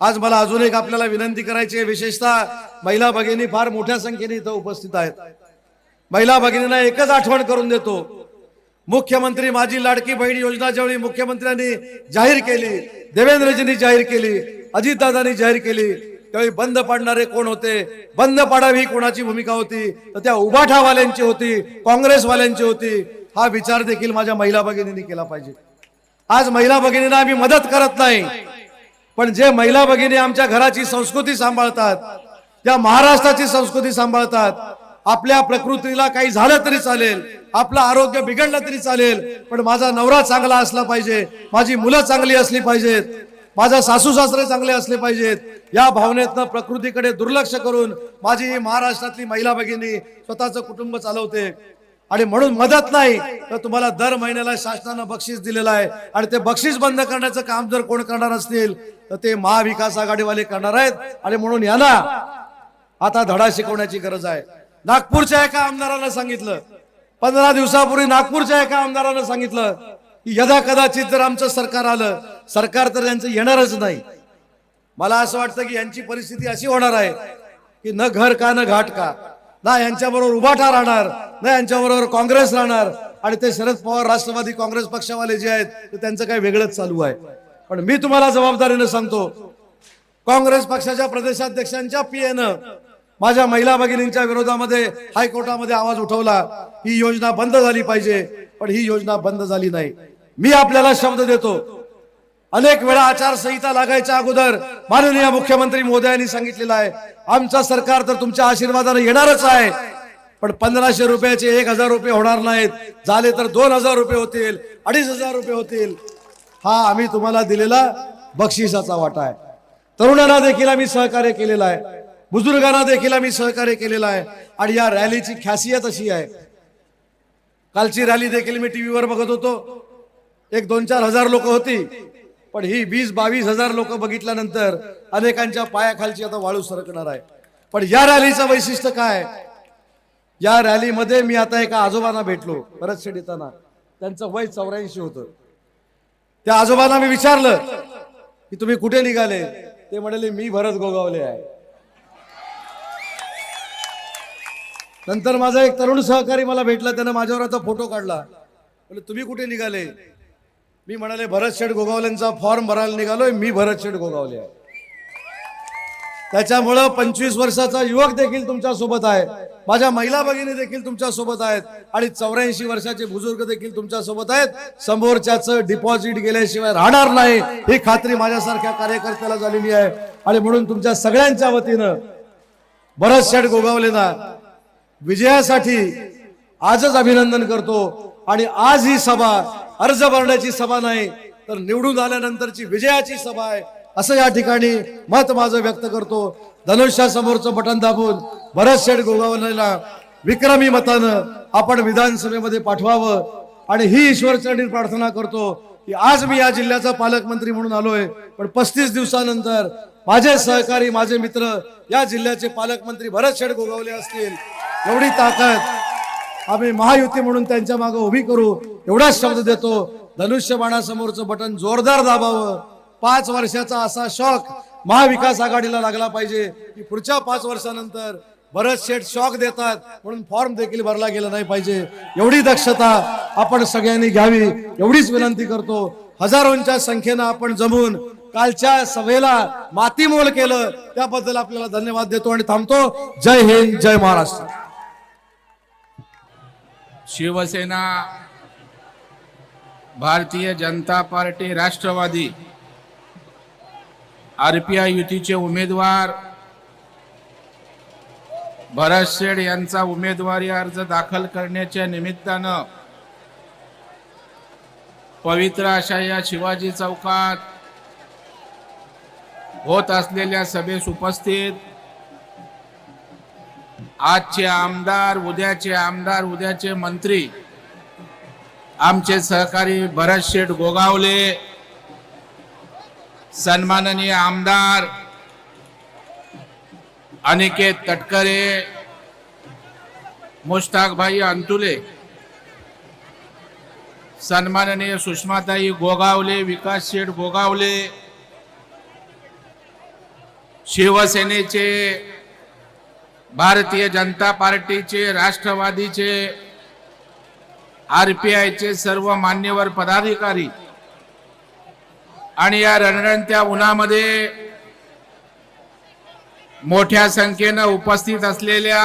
आज मला अजून एक आपल्याला विनंती करायची आहे. विशेषतः महिला भगिनी फार मोठ्या संख्येने इथं उपस्थित आहेत. महिला भगिनींना एकच आठवण करून देतो. मुख्यमंत्री माझी लाडकी बहीण योजना ज्यावेळी मुख्यमंत्र्यांनी जाहीर केली, देवेंद्रजींनी जाहीर केली, अजितदादांनी जाहीर केली, त्यावेळी बंद पाडणारे कोण होते, बंद पाडावी ही कोणाची भूमिका होती, तर त्या उबाठावाल्यांची होती, काँग्रेसवाल्यांची होती. हा विचार देखील माझ्या महिला भगिनींनी केला पाहिजे. आज महिला भगिनींना आम्ही मदत करत नाही, पण जे महिला भगिनी आमच्या घराची संस्कृती सांभाळतात, त्या महाराष्ट्राची संस्कृती सांभाळतात, आपल्या प्रकृतीला काही झालं तरी चालेल, आपलं आरोग्य बिघडलं तरी चालेल, पण माझा नवरा चांगला असला पाहिजे, माझी मुलं चांगली असली पाहिजेत, माझा सासू सासरे चांगले असले पाहिजेत, या भावनेतनं प्रकृतीकडे दुर्लक्ष करून माझी ही महाराष्ट्रातली महिला भगिनी स्वतःचं कुटुंब चालवते. आणि म्हणून मदत नाही तर तुम्हाला दर महिन्याला शासनानं बक्षीस दिलेलं आहे आणि ते बक्षीस बंद करण्याचं काम जर कोण करणार असतील तर ते महाविकास आघाडीवाले करणार आहेत. आणि म्हणून यांना आता धडा शिकवण्याची गरज आहे. नागपूरच्या एका आमदारानं सांगितलं, 15 दिवसापूर्वी नागपूरच्या एका आमदारानं सांगितलं की यदा कदाचित जर आमचं सरकार आलं, सरकार तर यांचं येणारच नाही. मला असं वाटतं की यांची परिस्थिती अशी होणार आहे की न घर का न घाट का, ना यांच्याबरोबर उभाठा राहणार, ना यांच्याबरोबर काँग्रेस राहणार. आणि ते शरद पवार राष्ट्रवादी काँग्रेस पक्षावाले जे आहेत ते त्यांचं काही वेगळंच चालू आहे. पण मी तुम्हाला जबाबदारीनं सांगतो, काँग्रेस पक्षाच्या प्रदेशाध्यक्षांच्या पीएनं माझ्या महिला भगिनींच्या विरोधामध्ये हायकोर्टामध्ये आवाज उठवला, ही योजना बंद झाली पाहिजे, पण ही योजना बंद झाली नाही. मी आपल्याला शब्द देतो, अनेक वेळा आचारसंहिता लागायच्या अगोदर माननीय मुख्यमंत्री महोदयांनी सांगितलेलं आहे, आमचं सरकार तर तुमच्या आशीर्वादाने येणारच आहे, पण 1500 रुपयाचे 1000 रुपये होणार नाहीत, झाले तर 2000 रुपये होतील, 2500 रुपये होतील. हा आम्ही तुम्हाला दिलेला बक्षिसाचा वाटा आहे. तरुणांना देखील आम्ही सहकार्य केलेलं आहे, बुजुर्गांना देखील आम्ही सहकार्य केलेलं आहे. आणि या रॅलीची खासियत अशी आहे, कालची रॅली देखील मी टीव्हीवर बघत होतो, 1-2-4 हजार लोक होती, पण ही 20-22 हजार लोक बघितल्यानंतर अनेकांच्या पायाखालची आता वाळू सरकणार आहे. पण या रॅलीचं वैशिष्ट्य काय, या रॅलीमध्ये मी आता एका आजोबांना भेटलो भरत शेठ येताना, त्यांचं वय 84 होतं. त्या आजोबांना मी विचारलं की तुम्ही कुठे निघाले, ते म्हणाले मी भरत गोगावले आहे. नंतर माझा एक तरुण सहकारी मला भेटला, त्यानं माझ्यावर आता फोटो काढला, म्हणजे तुम्ही कुठे निघाले, मी म्हणाले भरत शेठ गोगावलेंचा फॉर्म भरायला निघालोय, मी भरत शेठ गोगावले आहे. त्याच्यामुळं 25 वर्षाचा युवक देखील तुमच्या सोबत आहे, माझ्या महिला भगिनी देखील तुमच्या सोबत आहेत आणि 84 वर्षाचे बुजुर्ग देखील तुमच्या सोबत आहेत. समोरच्याचं डिपॉझिट गेल्याशिवाय राहणार नाही ही खात्री माझ्यासारख्या कार्यकर्त्याला झालेली आहे. आणि म्हणून तुमच्या सगळ्यांच्या वतीनं भरत शेठ गोगावलेंना विजयासाठी आजच अभिनंदन करतो. आणि आज ही सभा अर्ज भरण्याची सभा नाही, तर निवडून आल्यानंतरची विजयाची सभा आहे असं या ठिकाणी मत माझं व्यक्त करतो. धनुष्यासमोरचं बटन दाबून भरत शेठ गोगावलेला विक्रमी मतानं आपण विधानसभेमध्ये पाठवावं. आणि ही ईश्वरचरणी प्रार्थना करतो की आज मी या जिल्ह्याचा पालकमंत्री म्हणून आलोय, पण 35 दिवसानंतर माझे सहकारी, माझे मित्र या जिल्ह्याचे पालकमंत्री भरत शेठ गोगावले असतील, एवढी ताकद आम्ही महायुती म्हणून त्यांच्या मागे उभी करू, एवढाच शब्द देतो. धनुष्यबाणासमोरचं बटन जोरदार दाबावं. 5 वर्षाचा असा शॉक महाविकास आघाडीला लागला पाहिजे की पुढच्या 5 वर्षानंतर भरत शेठ शॉक देतात म्हणून फॉर्म देखील भरला गेला नाही पाहिजे. एवढी दक्षता आपण सगळ्यांनी घ्यावी, एवढीच विनंती करतो. हजारोंच्या संख्येनं आपण जमून कालच्या सभेला मातीमोल केलं, त्याबद्दल आपल्याला धन्यवाद देतो आणि थांबतो. जय हिंद, जय महाराष्ट्र. शिवसेना, भारतीय जनता पार्टी, राष्ट्रवादी, आरपीआय युतीचे उमेदवार भरत शेठ यांचा उमेदवारी अर्ज दाखल करण्याच्या निमित्तानं पवित्र अशा या शिवाजी चौकात होत असलेल्या सभेस उपस्थित आजचे आमदार, उद्याचे मंत्री, आमचे सहकारी भरत शेठ गोगावले, सन्माननीय आमदार अनिकेत तटकरे, मुश्ताकभाई अंतुले, सन्माननीय सुषमाताई गोगावले, विकास शेठ गोगावले, शिवसेनेचे, भारतीय जनता पार्टीचे, राष्ट्रवादीचे, आरपीआयचे सर्व मान्यवर पदाधिकारी आणि या रणरणत्या उन्हामध्ये मोठ्या संख्येनं उपस्थित असलेल्या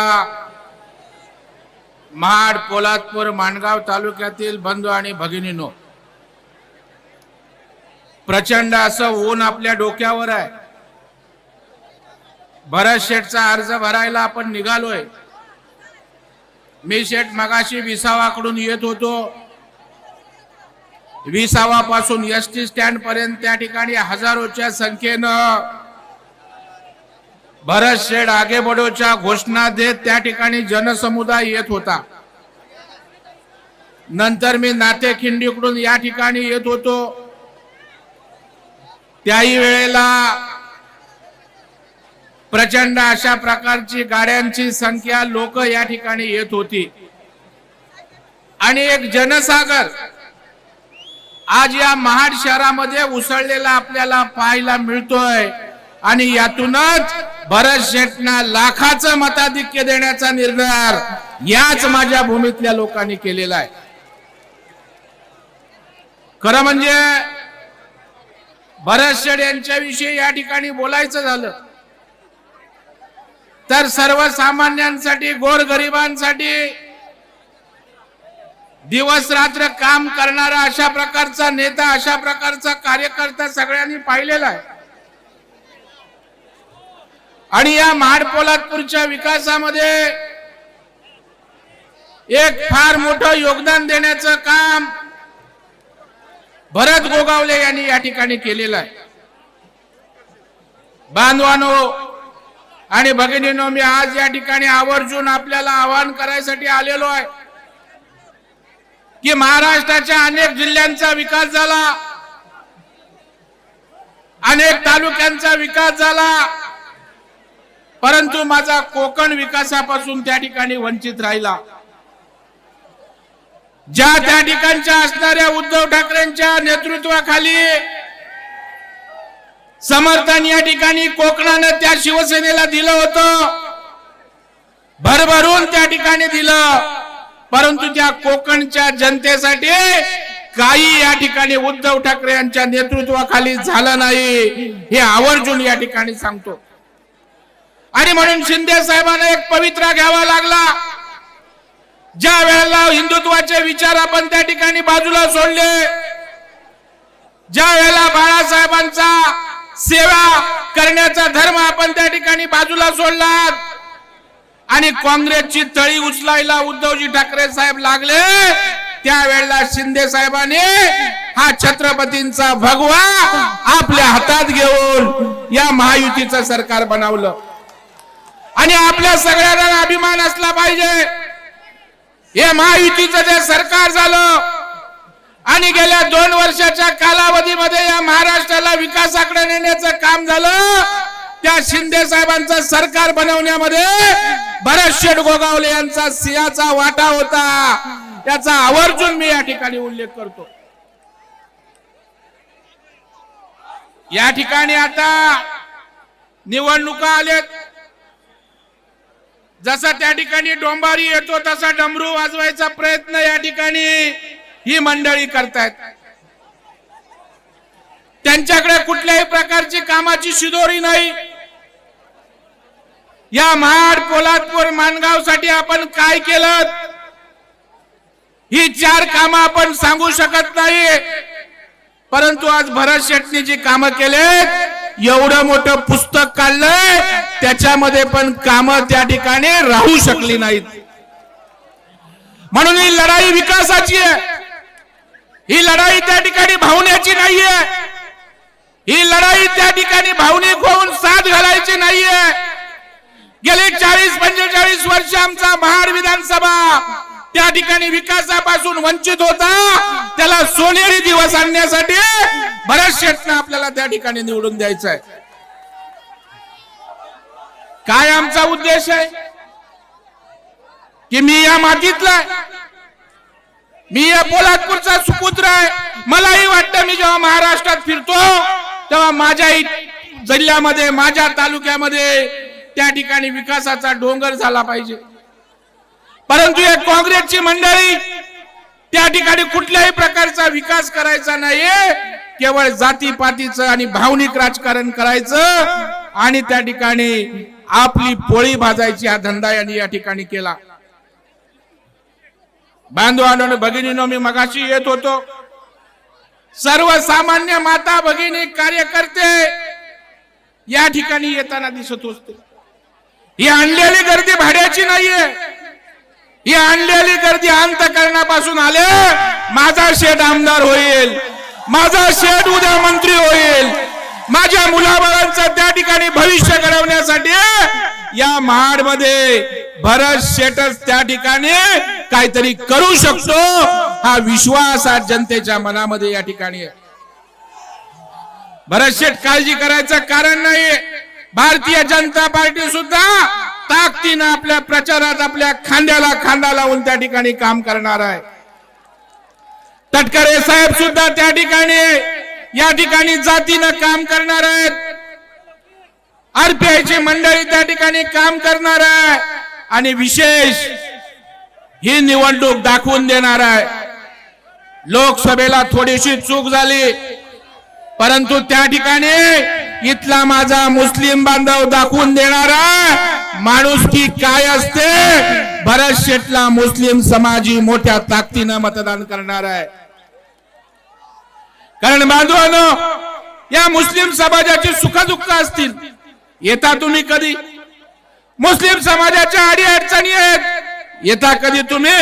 महाड, पोलादपूर, माणगाव तालुक्यातील बंधू आणि भगिनींनो, प्रचंड असं ऊन आपल्या डोक्यावर आहे. भरत शेठचा अर्ज भरायला आपण निघालोय. मी शेठ मगाशी विसावाकडून येत होतो. विसावापासून एसटी स्टँड पर्यंत त्या ठिकाणी हजारोच्या संख्येनं भरत शेठ आगे बढोच्या घोषणा देत त्या ठिकाणी जनसमुदाय येत होता. नंतर मी नातेखिंडीकडून या ठिकाणी येत होतो. त्याही वेळेला प्रचंड अशा प्रकारची गाड्यांची संख्या, लोक या ठिकाणी येत होती आणि एक जनसागर आज या महाड शहरामध्ये उसळलेला आपल्याला पाहायला मिळतोय. आणि यातूनच भरत शेठना लाखाचं मताधिक्य देण्याचा निर्धार याच माझ्या भूमीतल्या लोकांनी केलेला आहे. खरं म्हणजे भरत शेठ यांच्याविषयी या ठिकाणी बोलायचं झालं तर सर्वसामान्यांसाठी, गोरगरिबांसाठी दिवस रात्र काम करणारा अशा प्रकारचा नेता, अशा प्रकारचा कार्यकर्ता सगळ्यांनी पाहिलेला आहे. आणि या महाड पोलादपूरच्या विकासामध्ये एक फार मोठं योगदान देण्याचं काम भरत गोगावले यांनी या ठिकाणी केलेलं आहे. बांधवानो आणि भगिनींनो, मी आज या ठिकाणी आवर्जून आपल्याला आवाहन करायसाठी आलेलो आहे की महाराष्ट्राच्या अनेक जिल्ह्यांचा विकास झाला, अनेक तालुक्यांचा विकास झाला, परंतु माझा कोकण विकासापासून त्या ठिकाणी वंचित राहिला. ज्या त्या ठिकाणच्या असणाऱ्या उद्धव ठाकरेंच्या नेतृत्वाखाली समर्थन या ठिकाणी कोकणानं त्या शिवसेनेला दिलं होतं, भरभरून त्या ठिकाणी दिलं, परंतु त्या कोकणच्या जनतेसाठी काही या ठिकाणी उद्धव ठाकरे यांच्या नेतृत्वाखाली झालं नाही, हे आवर्जून या ठिकाणी सांगतो. आणि म्हणून शिंदे साहेबांना एक पवित्रा घ्यावा लागला. ज्या वेळेला हिंदुत्वाचे विचार आपण त्या ठिकाणी बाजूला सोडले, ज्या वेळेला बाळासाहेबांचा सेवा करण्याचा धर्म आपण त्या ठिकाणी बाजूला सोडला आणि काँग्रेसची तळी उचलायला उद्धवजी ठाकरे साहेब लागले, त्यावेळेला शिंदे साहेबांनी हा छत्रपतींचा भगवा आपल्या हातात घेऊन या महायुतीचं सरकार बनवलं. आणि आपल्या सगळ्यांना अभिमान असला पाहिजे, हे महायुतीचं जे सरकार झालं आणि गेल्या 2 वर्षाच्या कालावधीमध्ये या महाराष्ट्राला विकासाकडे नेण्याचं काम झालं, त्या शिंदे साहेबांचं सरकार बनवण्यामध्ये भरत शेठ गोगावले यांचा सिंहाचा वाटा होता, त्याचा आवर्जून मी या ठिकाणी उल्लेख करतो. या ठिकाणी आता निवडणुका आलेत. जसा त्या ठिकाणी डोंबारी येतो तसा डमरू वाजवायचा प्रयत्न या ठिकाणी ही मंडळी करतायत. त्यांच्याकडे कुठल्याही प्रकारची कामाची शिदोरी नाही. या महाड, पोलादपूर, माणगाव साठी आपण काय केलं, ही 4 कामं आपण सांगू शकत नाही. परंतु आज भरत शेटने जी कामं केलेत, एवढं मोठं पुस्तक काढलंय, त्याच्यामध्ये पण कामं त्या ठिकाणी राहू शकली नाहीत. म्हणून ही लढाई विकासाची आहे. ही लढाई त्या ठिकाणी भावण्याची नाहीये. ही लढाई त्या ठिकाणी भावनिक होऊन साथ घालायची नाहीये. गेले 40-45 वर्ष आमचा महाड विधानसभा त्या ठिकाणी विकासापासून वंचित होता. त्याला सोनेरी दिवस आणण्यासाठी भरत शेटने आपल्याला त्या ठिकाणी निवडून द्यायचं आहे. काय आमचा उद्देश आहे की मी या मातीतला आहे, मी या पोलादपूरचा सुपुत्र आहे. मलाही वाटतं मी जेव्हा महाराष्ट्रात फिरतो तेव्हा माझ्या जिल्ह्यामध्ये, माझ्या तालुक्यामध्ये त्या ठिकाणी विकासाचा डोंगर झाला पाहिजे. परंतु या काँग्रेसची मंडळी त्या ठिकाणी कुठल्याही प्रकारचा विकास करायचा नाहीये. केवळ जातीपातीचं आणि भावनिक राजकारण करायचं आणि त्या ठिकाणी आपली पोळी भाजायची हा धंदा यांनी या ठिकाणी केला. बांधवांनो, भगिनीनो, मी मगाशी येत होतो, सर्वसामान्य माता भगिनी कार्यकर्ते या ठिकाणी येताना दिसत होते. ही आणलेली गर्दी भाड्याची नाहीये. ही आणलेली गर्दी अंतःकरणापासून आले. माझा शेठ आमदार होईल, माझा शेठ उद्या मंत्री होईल, माझ्या मुलाबाळांचं त्या ठिकाणी भविष्य घडवण्यासाठी या महाड मध्ये भरत शेठच त्या ठिकाणी काहीतरी करू शकतो, हा विश्वास आज जनतेच्या मनामध्ये या ठिकाणी आहे. भरत शेठ काळजी करायचं कारण नाही. भारतीय जनता पार्टी सुद्धा ताकदीनं आपल्या प्रचारात आपल्या खांद्याला खांदा लावून त्या ठिकाणी काम करणार आहे. तटकरे साहेब सुद्धा त्या ठिकाणी या ठिकाणी जातीनं काम करणार आहेत. आरपीआयची मंडळी त्या ठिकाणी काम करणार आहे आणि विशेष ही निवडणूक दाखवून देणार आहे. लोकसभेला थोडीशी चूक झाली, परंतु त्या ठिकाणी इथला माझा मुस्लिम बांधव दाखवून देणारा माणुसकी काय असते. भरत शेठला मुस्लिम समाजी मोठ्या ताकदीनं मतदान करणार आहे. कारण बांधवांनो, या मुस्लिम समाजाची सुखदुःख असतील, येता तुम्ही कधी? मुस्लिम समाजाच्या अडीअडचणी आहेत, येता कधी तुम्ही?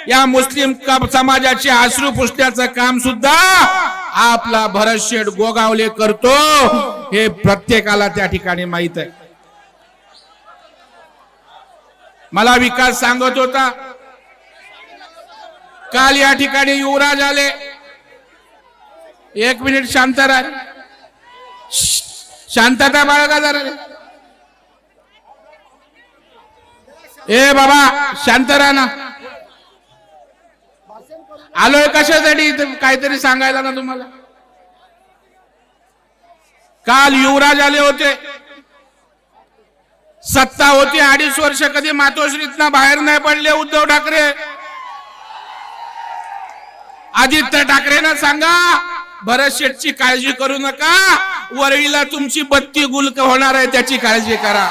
या मुस्लिम समाजाचे अश्रू पुसण्याचं काम सुद्धा आपला भरत शेठ गोगावले करतो, हे प्रत्येकाला त्या ठिकाणी माहित आहे. मला विकास सांगत होता, काल या ठिकाणी युवराज आले. 1 मिनिट शांत राहा, शांतता बाळगा जरा. ए बाबा शांत राहा ना. आलोय कशासाठी? काहीतरी सांगायला ना तुम्हाला. काल युवराज आले होते, सत्ता होती 2.5 वर्ष, कधी मातोश्रीतनं बाहेर नाही पडले उद्धव ठाकरे. आदित्य ठाकरेंना सांगा भरत शेठची काळजी करू नका, वरळीला तुमची बत्ती गुल होणार आहे त्याची काळजी करा.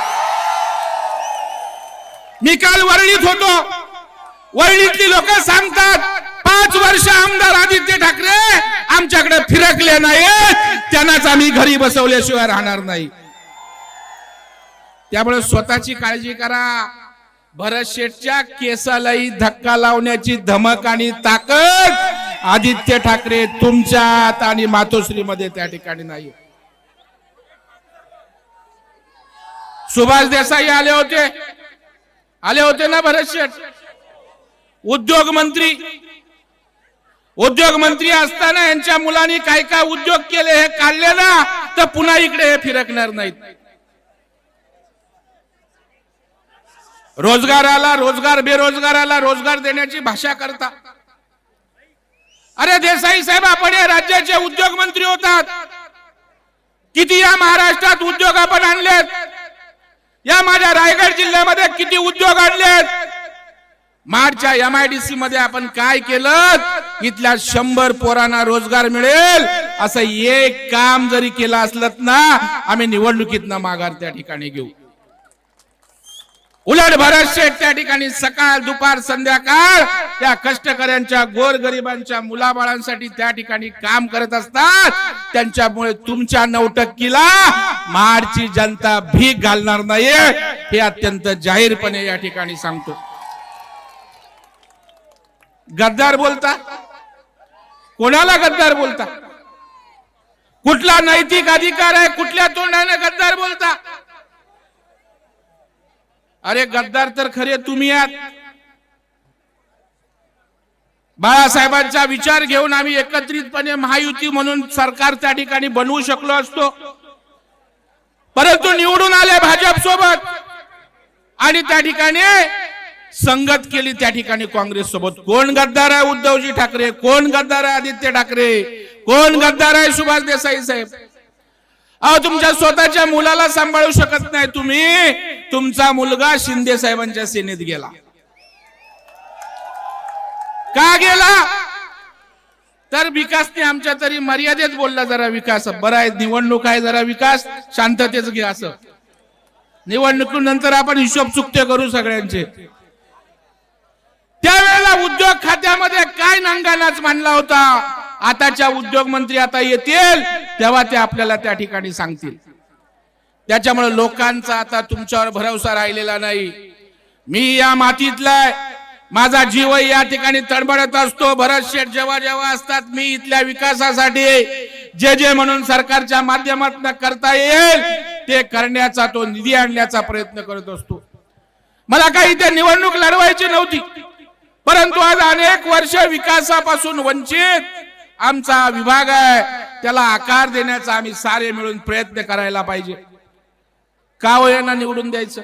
मी काल वरळीत होतो, वरळीतली लोक सांगतात 5 वर्ष आमदार आदित्य ठाकरे आमच्याकडे फिरकले नाही, त्यांनाच आम्ही घरी बसवल्याशिवाय राहणार नाही. त्यामुळे स्वतःची काळजी करा. भरत शेठच्या केसालाही धक्का लावण्याची धमक आणि ताकद आदित्य ठाकरे तुमच्यात आणि मातोश्रीमध्ये त्या ठिकाणी नाही. सुभाष देसाई आले होते ना भरत शेठ, उद्योग मंत्री असताना यांच्या मुलांनी काय काय उद्योग केले हे काढले ना, तर पुन्हा इकडे हे फिरकणार नाहीत. रोजगाराला रोजगार, बेरोजगाराला रोजगार देण्याची भाषा करता. अरे देसाई साहेब, आपण या राज्याचे उद्योग मंत्री होतात. किती या महाराष्ट्रात उद्योग आपण आणलेत. या माझ्या रायगड जिल्ह्यामध्ये किती उद्योग आणलेत. माडच्या MIDC मध्ये आपण काय केलं? इथल्या 100 पोरांना रोजगार मिळेल असं एक काम जरी केलं असलं ना आम्ही निवडणुकीतनं माघार त्या ठिकाणी घेऊ. उलट भरत शेठ त्या ठिकाणी सकाळ दुपार संध्याकाळ त्या कष्टकऱ्यांच्या गोरगरिबांच्या मुलाबाळांसाठी त्या ठिकाणी काम करत असतात. त्यांच्यामुळे तुमच्या 9% महाडची जनता भीक घालणार नाही हे अत्यंत जाहीरपणे या ठिकाणी सांगतो. गद्दार बोलता, कोणाला गद्दार बोलता? कुठला नैतिक अधिकार आहे? कुठल्या तोंडाने गद्दार बोलता? अरे गद्दार तर खरे तुम्ही आहात. बाळासाहेबांचा विचार घेऊन आम्ही एकत्रितपणे महायुती म्हणून सरकार त्या ठिकाणी बनवू शकलो असतो, परंतु निवडून आले भाजप सोबत आणि त्या ठिकाणी संगत केली त्या ठिकाणी काँग्रेस सोबत. कोण गद्दार आहे? उद्धवजी ठाकरे. कोण गद्दार आहे? आदित्य ठाकरे. कोण गद्दार आहे? सुभाष देसाई साहेब. अहो तुमच्या स्वतःच्या मुलाला सांभाळू शकत नाही तुम्ही. तुमचा मुलगा शिंदे साहेबांच्या सेनेत गेला. का गेला? तर विकासने आमच्या तरी मर्यादेत बोलला. जरा विकास बरं आहे, निवडणूक आहे, जरा विकास शांततेच घ्या. असं निवडणुकीनंतर आपण हिशोब चुकते करू सगळ्यांचे. त्यावेळेला उद्योग खात्यामध्ये काय नांगानाच मांडला होता. आताच्या उद्योग मंत्री आता येतील तेव्हा ते आपल्याला त्या ठिकाणी सांगतील. त्याच्यामुळे लोकांचा आता तुमच्यावर भरोसा राहिलेला नाही. मी या मातीतला आहे, माझा जीव या ठिकाणी तडमडत असतो. भरत शेठ जेव्हा जेव्हा असतात मी इथल्या विकासासाठी जे म्हणून सरकारच्या माध्यमातून करता येईल ते करण्याचा, तो निधी आणण्याचा प्रयत्न करत असतो. मला काही इथे निवडणूक लढवायची नव्हती, परंतु आज अनेक वर्ष विकासापासून वंचित आमचा विभाग आहे, त्याला आकार देण्याचा आम्ही सारे मिळून प्रयत्न करायला पाहिजे. का यांना निवडून द्यायचं?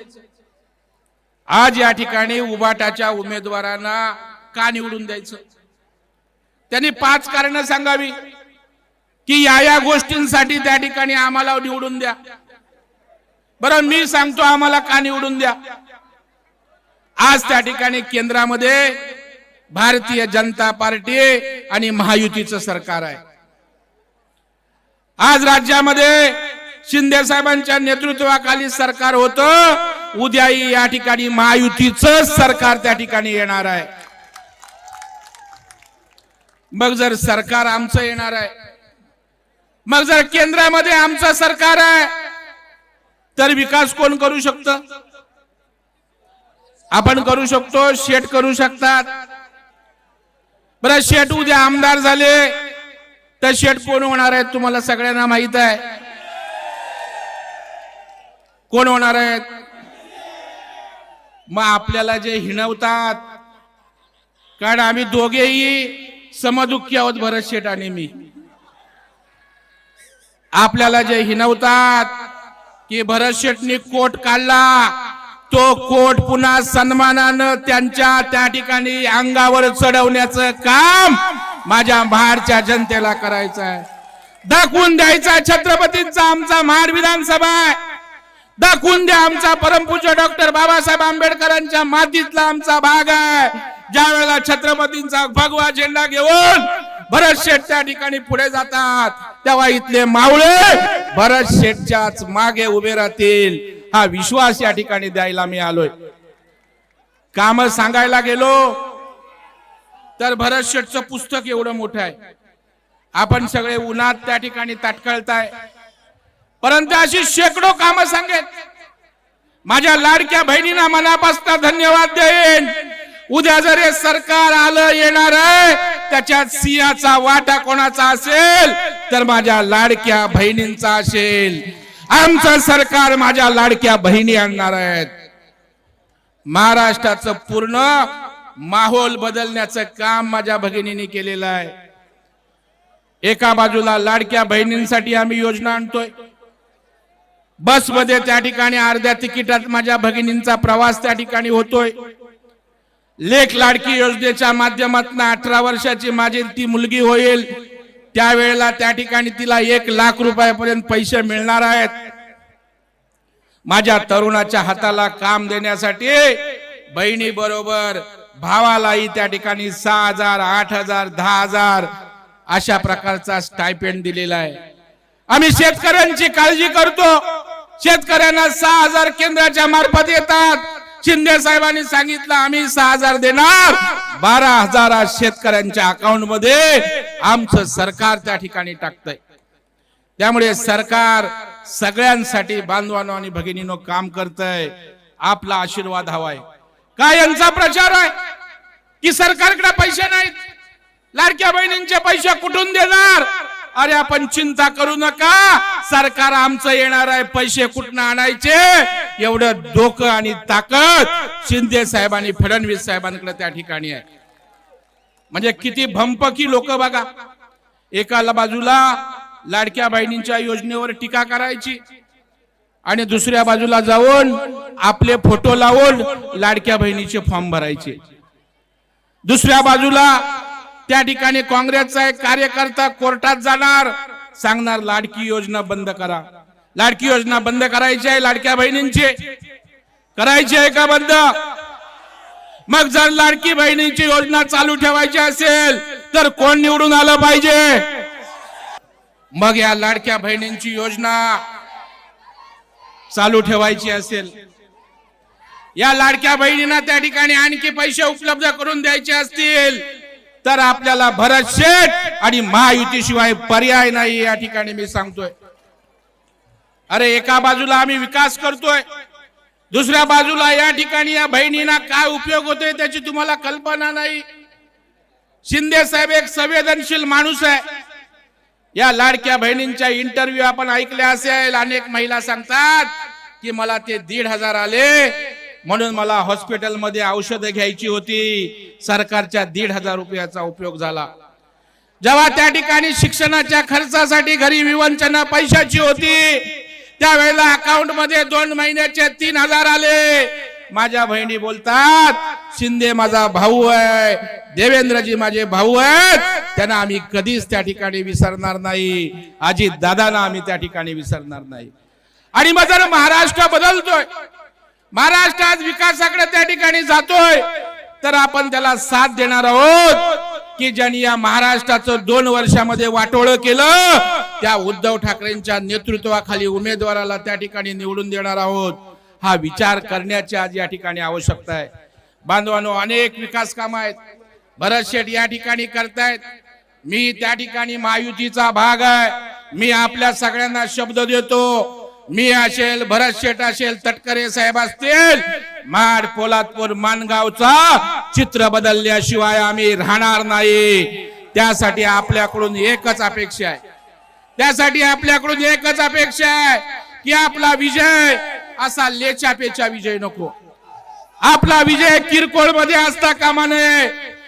आज या ठिकाणी उबाटाच्या उमेदवारांना का निवडून द्यायचं? त्यांनी 5 कारणं सांगावी की या गोष्टींसाठी त्या ठिकाणी आम्हाला निवडून द्या. बरं मी सांगतो आम्हाला का निवडून द्या. आज त्या ठिकाणी केंद्रामध्ये भारतीय जनता पार्टी आणि महायुतीचं सरकार आहे. आज राज्यामध्ये शिंदे साहेबांच्या नेतृत्वाखाली सरकार होतं. उद्याही या ठिकाणी महायुतीचं सरकार त्या ठिकाणी येणार आहे. मग जर सरकार आमचं येणार आहे, मग जर केंद्रामध्ये आमचं सरकार आहे, तर विकास कोण करू शकतं? आपण करू शकतो, शेठ करू शकतात. बरं शेठ उद्या आमदार झाले तर शेठ कोण होणार आहेत? तुम्हाला सगळ्यांना माहित आहे कोण होणार आहेत. मग आपल्याला जे हिणवतात, कारण आम्ही दोघेही समदुःखी आहोत, भरत शेठ आणि मी. आपल्याला जे हिणवतात की भरत शेठनी कोट काढला, तो कोट पुन्हा सन्मानानं त्यांच्या त्या ठिकाणी अंगावर चढवण्याचं काम माझ्या महाडच्या जनतेला करायचं आहे. दाखवून द्यायचा छत्रपतींचा आमचा महाड विधानसभा आहे. दाखवून द्या आमचा परमपूज्य डॉक्टर बाबासाहेब आंबेडकरांच्या मातीतला आमचा भाग आहे. ज्या वेळेला छत्रपतींचा भगवा झेंडा घेऊन भरत शेठ त्या ठिकाणी पुढे जातात, तेव्हा इथले मावळे भरत शेठच्याच मागे उभे राहतील, हा विश्वास या ठिकाणी द्यायला मी आलोय. काम सांगायला गेलो तर भरत शेठचं पुस्तक एवढं मोठं आहे. आपण सगळे उन्हात त्या ठिकाणी ताटकळताय, परंतु अशी शेकडो कामं सांगेन. माझ्या लाडक्या बहिणींना मनापासून धन्यवाद देईन. उद्या जर हे सरकार आलं येणार आहे, त्याच्यात सिंहाचा वाटा कोणाचा असेल तर माझ्या लाडक्या बहिणींचा असेल. आमचं सरकार माझ्या लाडक्या बहिणी आणणार आहेत. महाराष्ट्राचं पूर्ण माहोल बदलण्याचं काम माझ्या भगिनींनी केलेलं आहे. एका बाजूला लाडक्या बहिणींसाठी आम्ही योजना आणतोय. बसमध्ये त्या ठिकाणी अर्ध्या तिकिटात माझ्या भगिनींचा प्रवास त्या ठिकाणी होतोय. लेख लाडकी योजनेच्या माध्यमातून 18 वर्षाची माझी ती मुलगी होईल, त्यावेळेला त्या ठिकाणी तिला 1 लाख रुपयापर्यंत पैसे मिळणार आहेत. माझ्या तरुणाच्या हाताला काम देण्यासाठी बहिणी बरोबर भावालाही त्या ठिकाणी 6,000, 8,000, 10,000 अशा प्रकारचा स्टायपेंड दिलेला आहे. आम्ही शेतकऱ्यांची काळजी करतो. शेतकऱ्यांना 6,000 केंद्राच्या मार्फत येतात. शिंदे साहेबांनी सांगितलं आम्ही 6,000 देणार, 12,000 शेतकऱ्यांच्या अकाउंट मध्ये आमचं सरकार त्या ठिकाणी टाकतंय. त्यामुळे सरकार सगळ्यांसाठी बांधवांनो आणि भगिनींनो काम करतंय. आपला आशीर्वाद हवाय. काय यांचा प्रचार आहे की सरकारकडे पैसे नाहीत, लाडक्या बहिणींचे पैसे कुठून देणार? अरे आपण चिंता करू नका, सरकार आमचं येणार आहे. पैसे कुठून आणायचे एवढं डोकं आणि ताकद शिंदे साहेबांनी फडणवीस साहेबांकडे त्या ठिकाणी आहे. म्हणजे किती भंपकी लोक बघा. एकाला बाजूला लाडक्या बहिणींच्या योजनेवर टीका करायची आणि दुसऱ्या बाजूला जाऊन आपले फोटो लावून लाडक्या बहिणीचे फॉर्म भरायचे. दुसऱ्या बाजूला त्या ठिकाणी काँग्रेसचा एक कार्यकर्ता कोर्टात जाणार, सांगणार लाडकी योजना बंद करा. लाडकी योजना बंद करायची आहे, लाडक्या बहिणींची करायची आहे का बंद? मग जर लाडकी बहिणींची योजना चालू ठेवायची असेल तर कोण निवडून आलं पाहिजे? मग या लाडक्या बहिणींची योजना चालू ठेवायची असेल, या लाडक्या बहिणींना त्या ठिकाणी आणखी पैसे उपलब्ध करून द्यायचे असतील तर आपल्याला भरत शेठ आणि महायुतीशिवाय पर्याय नाही. या ठिकाणी मी सांगतोय. अरे एका बाजूला आम्ही विकास करतोय, दुसऱ्या बाजूला या ठिकाणी या बहिणींना काय उपयोग होतोय त्याची तुम्हाला कल्पना नाही. शिंदे साहेब एक संवेदनशील माणूस आहे. या लाडक्या बहिणींच्या इंटरव्ह्यू आपण ऐकले असेल. अनेक महिला सांगतात की मला ते 1,500 आले म्हणून मला हॉस्पिटलमध्ये औषधं घ्यायची होती, सरकारच्या 1,500 रुपयाचा उपयोग झाला. जेव्हा त्या ठिकाणी शिक्षणाच्या खर्चासाठी घरी विवंचना पैशाची होती त्यावेळेला अकाउंट मध्ये 2 महिन्याचे 3,000 आले. माझ्या बहिणी बोलतात शिंदे माझा भाऊ आहे, देवेंद्रजी माझे भाऊ आहेत, त्यांना आम्ही कधीच त्या ठिकाणी विसरणार नाही. अजित दादांना आम्ही त्या ठिकाणी विसरणार नाही. आणि मग जर महाराष्ट्र बदलतोय, महाराष्ट्र आज विकासाकडे त्या ठिकाणी जातोय तर आपण त्याला साथ देणार आहोत की ज्यांनी या महाराष्ट्राचं 2 वर्षामध्ये वाटोळं केलं त्या उद्धव ठाकरेंच्या नेतृत्वाखाली उमेदवाराला त्या ठिकाणी निवडून देणार आहोत. हा विचार करण्याची आज या ठिकाणी आवश्यकता आहे. बांधवांनो अनेक विकास कामं आहेत, भरत शेठ या ठिकाणी करतायत. मी त्या ठिकाणी महायुतीचा भाग आहे. मी आपल्या सगळ्यांना शब्द देतो, मी असेल, भरत शेठ असेल, तटकरे साहेब असतील, माड पोलादपूर मानगावचा चित्र बदलल्याशिवाय आम्ही राहणार नाही. त्यासाठी आपल्याकडून एकच अपेक्षा आहे, त्यासाठी आपल्याकडून एकच अपेक्षा आहे की आपला विजय असा लेचापेचा विजय नको. आपला विजय किरकोळ मध्ये असता कामा नये.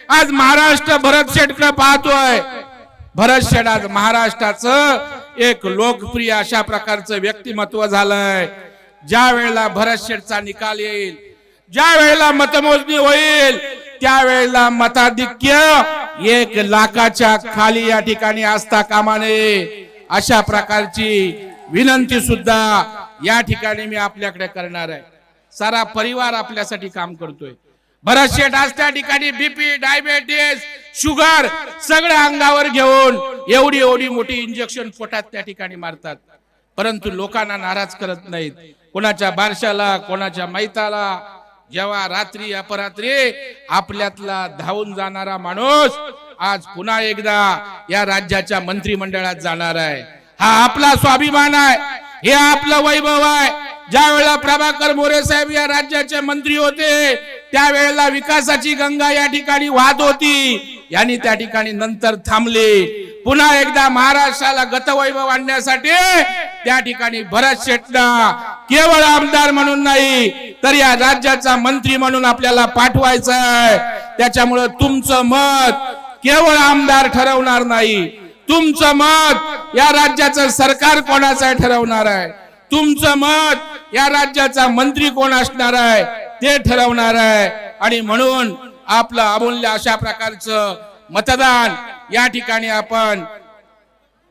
आज महाराष्ट्र भरत शेठकडे पाहतोय. भरत शेठ आज महाराष्ट्राचं एक लोकप्रिय अशा प्रकारचं व्यक्तिमत्व झालंय. ज्या वेळेला भरत शेठचा निकाल येईल, ज्या वेळेला मतमोजणी होईल त्यावेळेला मताधिक्य 1,00,000च्या खाली या ठिकाणी असता कामा नये. अशा प्रकारची विनंती सुद्धा या ठिकाणी मी आपल्याकडे करणार आहे. सारा परिवार आपल्यासाठी काम करतोय. भरत शेठ आज त्या ठिकाणी बीपी, डायबिटीस, शुगर सगळं अंगावर घेऊन एवढी मोठी इंजेक्शन पोटात त्या ठिकाणी मारतात, परंतु लोकांना नाराज करत नाहीत. कोणाच्या बारशाला, कोणाच्या मैताला, जेव्हा रात्री अपरात्री आपल्यातला धावून जाणारा माणूस आज पुन्हा एकदा या राज्याच्या मंत्रिमंडळात जाणार आहे. हा आपला स्वाभिमान आहे, हे आपलं वैभव आहे. ज्या वेळेला प्रभाकर मोरे साहेब या राज्याचे मंत्री होते त्यावेळेला विकासाची गंगा या ठिकाणी वाहत होती. यांनी त्या ठिकाणी नंतर थांबले. पुन्हा एकदा महाराष्ट्राला गतवैभव आणण्यासाठी त्या ठिकाणी भरत शेठना केवळ आमदार म्हणून नाही तर या राज्याचा मंत्री म्हणून आपल्याला पाठवायचं आहे. त्याच्यामुळे तुमचं मत केवळ आमदार ठरवणार नाही, तुमचं मत या राज्याचं सरकार कोणाचं ठरवणार आहे, तुमचं मत या राज्याचा मंत्री कोण असणार आहे ते ठरवणार आहे. आणि म्हणून आपलं अमूल्य अशा प्रकारचं मतदान या ठिकाणी आपण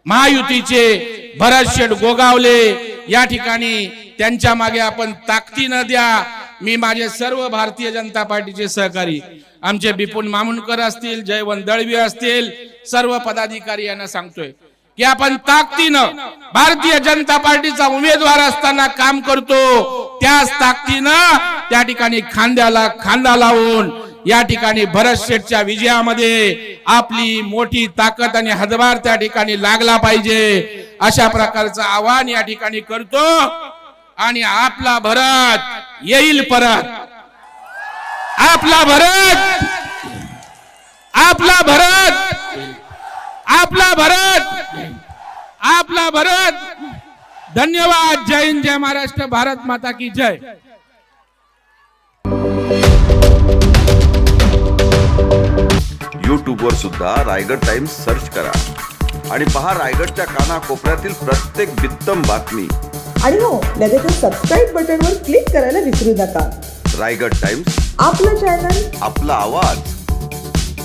महायुतीचे भरत शेठ गोगावले या ठिकाणी त्यांच्या मागे आपण ताकदीनं द्या. मी माझे सर्व भारतीय जनता पार्टीचे सहकारी, आमचे बिपुल मामुनकर असतील, जयवंत दळवी असतील, सर्व पदाधिकारी यांना सांगतोय की आपण ताकदीनं भारतीय जनता पार्टीचा उमेदवार असताना काम करतो, त्याच ताकदीनं त्या ठिकाणी खांद्याला खांदा लावून या ठिकाणी भरत शेठच्या विजयामध्ये आपली मोठी ताकद आणि हातभार त्या ठिकाणी लागला पाहिजे, अशा प्रकारचं आवाहन या ठिकाणी करतो। आणि आपला भरत येईल परत, आपला भरत, आपला भरत, आपला भरत, आपला भरत। धन्यवाद। जय हिंद, जय महाराष्ट्र, भारत माता की जय। YouTube वर सुद्धा रायगड टाइम्स सर्च करा आणि पहा रायगडच्या कानाकोपऱ्यातील प्रत्येक बित्तम बातमी। आणि हो, लगेचच सबस्क्राईब बटनवर क्लिक करायला विसरू नका। रायगड टाइम्स, आपलं चॅनल, आपला आवाज।